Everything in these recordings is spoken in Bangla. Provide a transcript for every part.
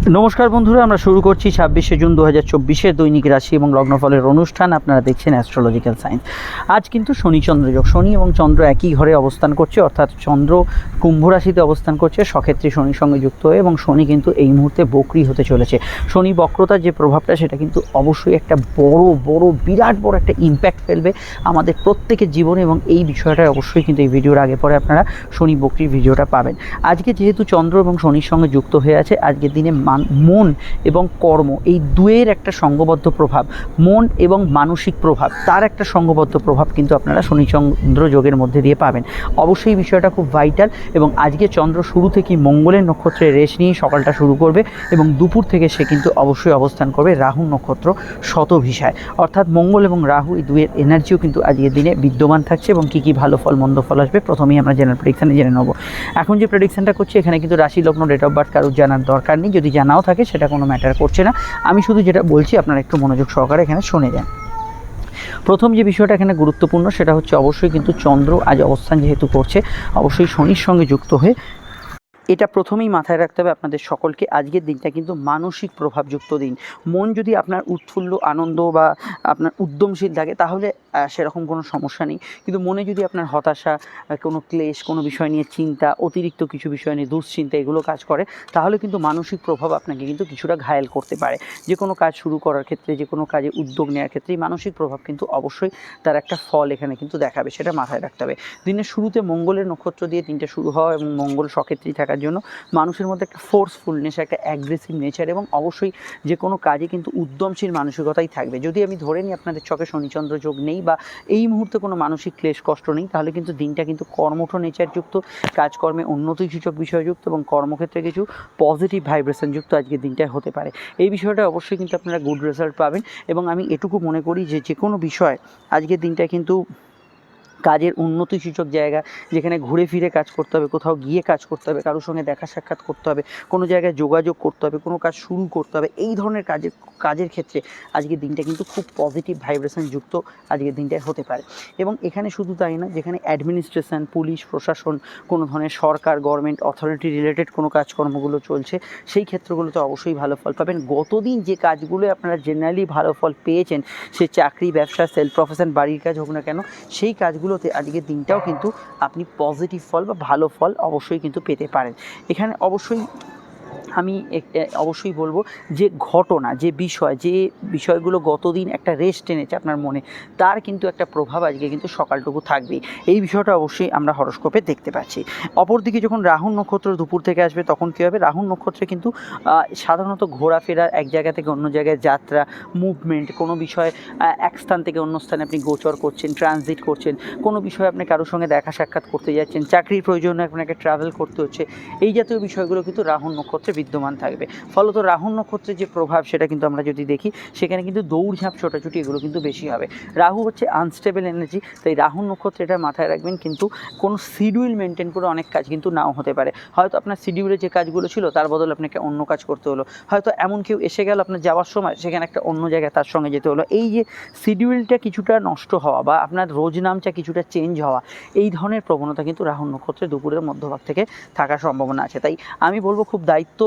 নমস্কার বন্ধুরা, আমরা শুরু করছি 26শে জুন 2024 দৈনিক রাশি এবং লগ্নফলের অনুষ্ঠান। আপনারা দেখছেন অ্যাস্ট্রোলজিক্যাল সায়েন্স। আজ কিন্তু শনি চন্দ্র যোগ, শনি এবং চন্দ্র একই ঘরে অবস্থান করছে, অর্থাৎ চন্দ্র কুম্ভ রাশিতে অবস্থান করছে সক্ষেত্রী শনির সঙ্গে যুক্ত হয়ে, এবং শনি কিন্তু এই মুহূর্তে বক্রী হতে চলেছে। শনি বক্রতার যে প্রভাবটা সেটা কিন্তু অবশ্যই একটা বিরাট বড় একটা ইম্প্যাক্ট ফেলবে আমাদের প্রত্যেকের জীবনে, এবং এই বিষয়টা অবশ্যই কিন্তু এই ভিডিওর আগে পরে আপনারা শনি বক্রীর ভিডিওটা পাবেন। আজকে যেহেতু চন্দ্র এবং শনির সঙ্গে যুক্ত হয়ে আছে, আজকের দিনে মন এবং কর্ম এই দুয়ের একটা সঙ্গবদ্ধ প্রভাব, মন এবং মানসিক প্রভাব, তার একটা সঙ্গবদ্ধ প্রভাব কিন্তু আপনারা শনি চন্দ্র যোগের মধ্যে দিয়ে পাবেন। অবশ্যই বিষয়টা খুব ভাইটাল, এবং আজকে চন্দ্র শুরু থেকেই মঙ্গলের নক্ষত্রে রেশ নিয়ে সকালটা শুরু করবে, এবং দুপুর থেকে সে কিন্তু অবশ্যই অবস্থান করবে রাহু নক্ষত্র শতভিসায়। অর্থাৎ মঙ্গল এবং রাহু এই দুয়ের এনার্জিও কিন্তু আজকের দিনে বিদ্যমান থাকছে, এবং কী কী ভালো ফল মন্দ ফল আসবে প্রথমেই আমরা জেনারেল প্রেডিকশানে জেনে নেব। এখন যে প্রেডিকশানটা করছি এখানে কিন্তু রাশি লগ্ন ডেট অফ বার্থ কারোর জানার দরকার নেই, যদি জানাও থাকে সেটা কোনো ম্যাটার করছে না। আমি শুধু যেটা বলছি আপনারা একটু মনোযোগ সহকারে এখানে শুনে যান। প্রথম যে বিষয়টা এখানে গুরুত্বপূর্ণ সেটা হচ্ছে অবশ্যই কিন্তু চন্দ্র আজ অবস্থান যেহেতু করছে, অবশ্যই শনির সঙ্গে যুক্ত হয়ে, এটা প্রথমেই মাথায় রাখতে হবে আপনাদের সকলকে। আজকের দিনটা কিন্তু মানসিক প্রভাবযুক্ত দিন। মন যদি আপনার উৎফুল্ল আনন্দ বা আপনার উদ্যমশীল থাকে তাহলে সেরকম কোনো সমস্যা নেই, কিন্তু মনে যদি আপনার হতাশা, কোনো ক্লেশ, কোনো বিষয় নিয়ে চিন্তা, অতিরিক্ত কিছু বিষয় নিয়ে দুশ্চিন্তা এগুলো কাজ করে, তাহলে কিন্তু মানসিক প্রভাব আপনাকে কিন্তু কিছুটা ঘায়েল করতে পারে। যে কোনো কাজ শুরু করার ক্ষেত্রে, যে কোনো কাজে উদ্যোগ নেওয়ার ক্ষেত্রে মানসিক প্রভাব কিন্তু অবশ্যই তার একটা ফল এখানে কিন্তু দেখাবে, সেটা মাথায় রাখতে হবে। দিনের শুরুতে মঙ্গলের নক্ষত্র দিয়ে দিনটা শুরু হওয়া এবং মঙ্গল সক্ষেত্রী থাকার জন্য মানুষের মধ্যে একটা ফোর্সফুলনেস, একটা অ্যাগ্রেসিভ নেচার, এবং অবশ্যই যে কোনো কাজে কিন্তু উদ্যমশীল মানসিকতাই থাকবে। যদি আমি ধরে নিই আপনাদের চোখে শনিচন্দ্র যোগ নেই বা এই মুহূর্তে কোনো মানসিক ক্লেশ কষ্ট নেই, তাহলে কিন্তু দিনটা কিন্তু কর্মঠ নেচারযুক্ত, কাজকর্মে উন্নতি সূচক বিষয়যুক্ত, এবং কর্মক্ষেত্রে কিছু পজিটিভ ভাইব্রেশনযুক্ত আজকের দিনটায় হতে পারে। এই বিষয়টা অবশ্যই কিন্তু আপনারা গুড রেজাল্ট পাবেন, এবং আমি এটুকু মনে করি যে কোনো বিষয় আজকের দিনটা কিন্তু কাজের উন্নতি সূচক জায়গা, যেখানে ঘুরে ফিরে কাজ করতে হবে, কোথাও গিয়ে কাজ করতে হবে, কারোর সঙ্গে দেখা সাক্ষাৎ করতে হবে, কোনো জায়গায় যোগাযোগ করতে হবে, কোনো কাজ শুরু করতে হবে, এই ধরনের কাজের ক্ষেত্রে আজকের দিনটা কিন্তু খুব পজিটিভ ভাইব্রেশন যুক্ত আজকের দিনটায় হতে পারে। এবং এখানে শুধু তাই না, যেখানে অ্যাডমিনিস্ট্রেশন, পুলিশ প্রশাসন, কোনো ধরনের সরকার, গভর্নমেন্ট অথরিটি রিলেটেড কোনো কাজকর্মগুলো চলছে, সেই ক্ষেত্রগুলোতে অবশ্যই ভালো ফল পাবেন। গতদিন যে কাজগুলো আপনারা জেনারেলি ভালো ফল পেয়েছেন, সে চাকরি, ব্যবসা, সেলফ প্রফেশন, বাড়ির কাজ হোক না কেন, সেই কাজগুলোতে আজকের দিনটাও কিন্তু আপনি পজিটিভ ফল বা ভালো ফল অবশ্যই কিন্তু পেতে পারেন। এখানে অবশ্যই আমি অবশ্যই বলবো যে ঘটনা, যে বিষয়গুলো গতদিন একটা রেস্ট এনেছে আপনার মনে, তার কিন্তু একটা প্রভাব আজকে কিন্তু সকালটুকু থাকবেই। এই বিষয়টা অবশ্যই আমরা হরোস্কোপে দেখতে পাচ্ছি। অপরদিকে যখন রাহু নক্ষত্র দুপুর থেকে আসবে তখন কী হবে, রাহু নক্ষত্রে কিন্তু সাধারণত ঘোরাফেরা, এক জায়গা থেকে অন্য জায়গায় যাত্রা, মুভমেন্ট, কোনো বিষয় এক স্থান থেকে অন্য স্থানে আপনি গোচর করছেন, ট্রানজিট করছেন, কোনো বিষয়ে আপনি কারোর সঙ্গে দেখা সাক্ষাৎ করতে যাচ্ছেন, চাকরির প্রয়োজনে আপনাকে ট্রাভেল করতে হচ্ছে, এই জাতীয় বিষয়গুলো কিন্তু রাহু নক্ষত্রে বিদ্যমান থাকবে। ফলত রাহু নক্ষত্রের যে প্রভাব সেটা কিন্তু আমরা যদি দেখি, সেখানে কিন্তু দৌড়ঝাঁপ, ছোটাছুটি এগুলো কিন্তু বেশি হবে। রাহু হচ্ছে আনস্টেবল এনার্জি, তাই রাহু নক্ষত্রে এটা মাথায় রাখবেন। কিন্তু কোনো শিডিউল মেনটেন করে অনেক কাজ কিন্তু নাও হতে পারে। হয়তো আপনার শিডিউলে যে কাজগুলো ছিল তার বদলে আপনাকে অন্য কাজ করতে হলো, হয়তো এমন কেউ এসে গেল আপনার যাওয়ার সময়, সেখানে একটা অন্য জায়গায় তার সঙ্গে যেতে হলো। এই যে শিডিউলটা কিছুটা নষ্ট হওয়া বা আপনার রোজনামটা কিছুটা চেঞ্জ হওয়া, এই ধরনের প্রবণতা কিন্তু রাহু নক্ষত্রে দুপুরের মধ্যভাগ থেকে থাকার সম্ভাবনা আছে। তাই আমি বলবো খুব দায়িত্বশীল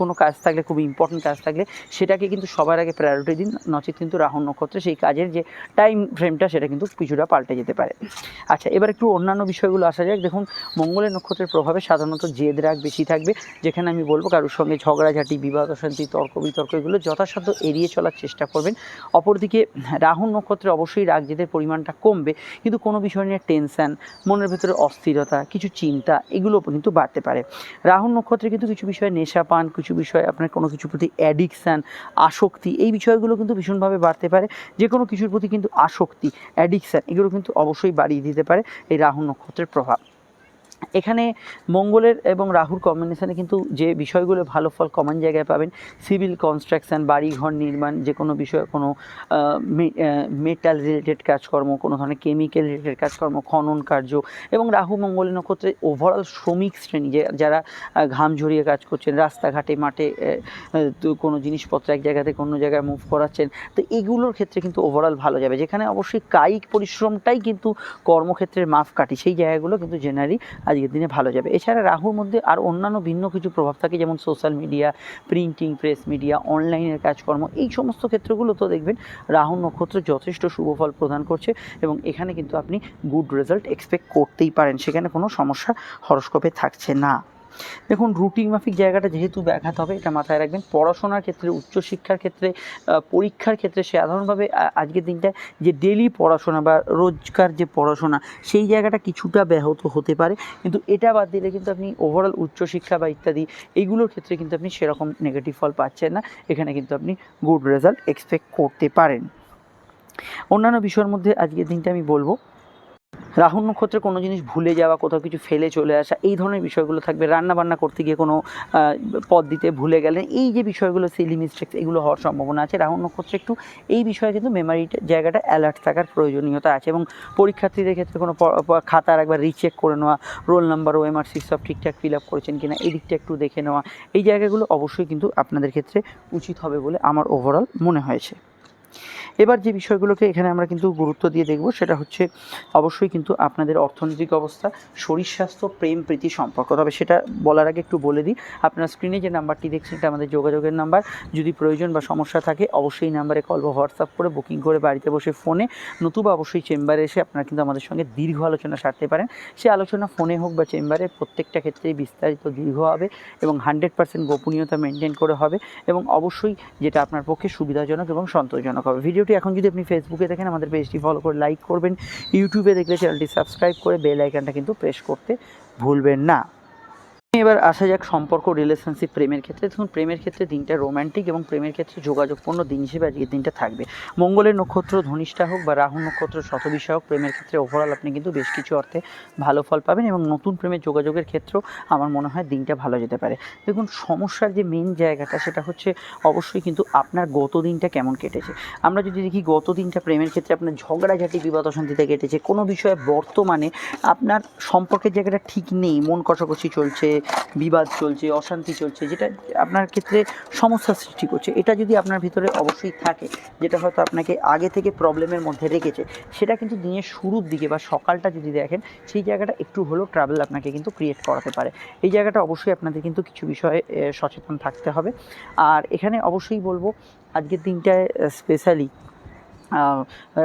কোনো কাজ থাকলে, খুব ইম্পর্টেন্ট কাজ থাকলে সেটাকে কিন্তু সবার আগে প্রায়োরিটি দিন, নচেত কিন্তু রাহু নক্ষত্রে সেই কাজের যে টাইম ফ্রেমটা সেটা কিন্তু কিছুটা পাল্টে যেতে পারে। আচ্ছা, এবার একটু অন্যান্য বিষয়গুলো আসা যাক। দেখুন, মঙ্গলের নক্ষত্রের প্রভাবে সাধারণত জেদ রাগ বেশি থাকবে, যেখানে আমি বলবো কারোর সঙ্গে ঝগড়াঝাটি, বিবাদ অশান্তি, তর্ক বিতর্ক এগুলো যথাসাধ্য এড়িয়ে চলার চেষ্টা করবেন। অপরদিকে রাহু নক্ষত্রে অবশ্যই রাগ জেদের পরিমাণটা কমবে, কিন্তু কোনো বিষয় নিয়ে টেনশান, মনের ভেতরে অস্থিরতা, কিছু চিন্তা এগুলো কিন্তু বাড়তে পারে। রাহু নক্ষত্রে কিন্তু কিছু বিষয়ে নেশা পান, কিছু বিষয়ে আপনার কোনো কিছুর প্রতি অ্যাডিকশান, আসক্তি, এই বিষয়গুলো কিন্তু ভীষণভাবে বাড়তে পারে। যে কোনো কিছুর প্রতি কিন্তু আসক্তি, অ্যাডিকশান এগুলো কিন্তু অবশ্যই বাড়িয়ে দিতে পারে এই রাহু নক্ষত্রের প্রভাব। এখানে মঙ্গলের এবং রাহুর কম্বিনেশানে কিন্তু যে বিষয়গুলো ভালো ফল কমন জায়গায় পাবেন, সিভিল কনস্ট্রাকশান, বাড়িঘর নির্মাণ, যে কোনো বিষয়ে কোনো মেটাল রিলেটেড কাজকর্ম, কোনো ধরনের কেমিক্যাল রিলেটেড কাজকর্ম, খনন কার্য, এবং রাহু মঙ্গলের নক্ষত্রে ওভারঅল শ্রমিক শ্রেণী, যারা ঘাম ঝরিয়ে কাজ করছেন, রাস্তাঘাটে মাঠে কোনো জিনিসপত্র এক জায়গা থেকে অন্য জায়গায় মুভ করাচ্ছেন, তো এগুলোর ক্ষেত্রে কিন্তু ওভারঅল ভালো যাবে। যেখানে অবশ্যই কায়িক পরিশ্রমটাই কিন্তু কর্মক্ষেত্রের মাপকাঠি, সেই জায়গাগুলো কিন্তু জেনারেলি আজকের দিনে ভালো যাবে। এছাড়া রাহুর মধ্যে আর অন্যান্য ভিন্ন কিছু প্রভাব থাকে, যেমন social media, printing press media, অনলাইনের কাজকর্ম, এই সমস্ত ক্ষেত্রগুলো তো দেখবেন রাহু নক্ষত্র যথেষ্ট শুভ ফল প্রদান করছে এবং এখানে কিন্তু আপনি গুড রেজাল্ট এক্সপেক্ট করতেই পারেন, সেখানে কোনো সমস্যা হরস্কোপে থাকছে না। দেখুন, রুটিন মাফিক জায়গাটা যেহেতু ব্যাঘাত হবে, এটা মাথায় রাখবেন। পড়াশোনার ক্ষেত্রে, উচ্চশিক্ষার ক্ষেত্রে, পরীক্ষার ক্ষেত্রে সাধারণভাবে আজকের দিনটায় যে ডেলি পড়াশোনা বা রোজকার যে পড়াশোনা, সেই জায়গাটা কিছুটা ব্যাহত হতে পারে, কিন্তু এটা বাদ দিলে কিন্তু আপনি ওভারঅল উচ্চশিক্ষা বা ইত্যাদি এইগুলোর ক্ষেত্রে কিন্তু আপনি সেরকম নেগেটিভ ফল পাচ্ছেন না, এখানে কিন্তু আপনি গুড রেজাল্ট এক্সপেক্ট করতে পারেন। অন্যান্য বিষয়ের মধ্যে আজকের দিনটা আমি বলবো, রাহু নক্ষত্রে কোনো জিনিস ভুলে যাওয়া, কোথাও কিছু ফেলে চলে আসা, এই ধরনের বিষয়গুলো থাকবে। রান্নাবান্না করতে গিয়ে কোনো পদ দিতে ভুলে গেলেন, এই যে বিষয়গুলো সিলি মিস্টেক্স, এগুলো হওয়ার সম্ভাবনা আছে। রাহু নক্ষত্রে একটু এই বিষয়ে কিন্তু মেমারিটা জায়গাটা অ্যালার্ট থাকার প্রয়োজনীয়তা আছে, এবং পরীক্ষার্থীদের ক্ষেত্রে কোনো খাতার একবার রিচেক করে নেওয়া, রোল নাম্বার, ওএমআর সিট সব ঠিকঠাক ফিল আপ করেছেন কিনা, এই দিকটা একটু দেখে নেওয়া, এই জায়গাগুলো অবশ্যই কিন্তু আপনাদের ক্ষেত্রে উচিত হবে বলে আমার ওভারঅল মনে হয়েছে। এবার যে বিষয়গুলোকে এখানে আমরা কিন্তু গুরুত্ব দিয়ে দেখব, সেটা হচ্ছে অবশ্যই কিন্তু আপনাদের অর্থনৈতিক অবস্থা, শরীর স্বাস্থ্য, প্রেম প্রীতি সম্পর্ক। তবে সেটা বলার আগে একটু বলে দিই, আপনার স্ক্রিনে যে নাম্বারটি দেখছেন এটা আমাদের যোগাযোগের নাম্বার। যদি প্রয়োজন বা সমস্যা থাকে অবশ্যই নাম্বারে কল বা হোয়াটসঅ্যাপ করে বুকিং করে বাড়িতে বসে ফোনে, নতুবা অবশ্যই চেম্বারে এসে আপনারা কিন্তু আমাদের সঙ্গে দীর্ঘ আলোচনা সারতে পারেন। সে আলোচনা ফোনে হোক বা চেম্বারে, প্রত্যেকটা ক্ষেত্রেই বিস্তারিত, দীর্ঘ হবে এবং 100% গোপনীয়তা মেনটেন করে হবে, এবং অবশ্যই যেটা আপনার পক্ষে সুবিধাজনক এবং সন্তোষজনক হবে। ভিডিওটি এখন যদি আপনি ফেসবুকে দেখেন, আমাদের পেজটি ফলো করে লাইক করবেন, ইউটিউবে দেখলে চ্যানেলটি সাবস্ক্রাইব করে বেল আইকনটা কিন্তু প্রেস করতে ভুলবেন না। এবার আসা যাক সম্পর্ক, রিলেশনশিপ, প্রেমের ক্ষেত্রে। দেখুন, প্রেমের ক্ষেত্রে দিনটা রোম্যান্টিক এবং প্রেমের ক্ষেত্রে যোগাযোগপূর্ণ দিন হিসেবে আজকের দিনটা থাকবে। মঙ্গলের নক্ষত্র ধনিষ্ঠা হোক বা রাহু নক্ষত্র শতবিশা হোক, প্রেমের ক্ষেত্রে ওভারঅল আপনি কিন্তু বেশ কিছু অর্থে ভালো ফল পাবেন, এবং নতুন প্রেমের যোগাযোগের ক্ষেত্রেও আমার মনে হয় দিনটা ভালো যেতে পারে। দেখুন, সমস্যার যে মেন জায়গাটা সেটা হচ্ছে অবশ্যই কিন্তু আপনার গত দিনটা কেমন কেটেছে। আমরা যদি দেখি গত দিনটা প্রেমের ক্ষেত্রে আপনার ঝগড়াঝাটি, বিবাদ অশান্তিতে কেটেছে, কোনো বিষয়ে বর্তমানে আপনার সম্পর্কের জায়গাটা ঠিক নেই, মন কষাকষি চলছে, বিবাদ চলছে, অশান্তি চলছে, যেটা আপনার ক্ষেত্রে সমস্যার সৃষ্টি করছে। এটা যদি আপনার ভিতরে অবশ্যই থাকে, যেটা হয়তো আপনাকে আগে থেকে প্রবলেমের মধ্যে রেখেছে, সেটা কিন্তু দিনের শুরুর দিকে বা সকালটা যদি দেখেন, সেই জায়গাটা একটু হলেও ট্রাবল আপনাকে কিন্তু ক্রিয়েট করাতে পারে। এই জায়গাটা অবশ্যই আপনাদের কিন্তু কিছু বিষয়ে সচেতন থাকতে হবে। আর এখানে অবশ্যই বলবো, আজকের দিনটায় স্পেশালি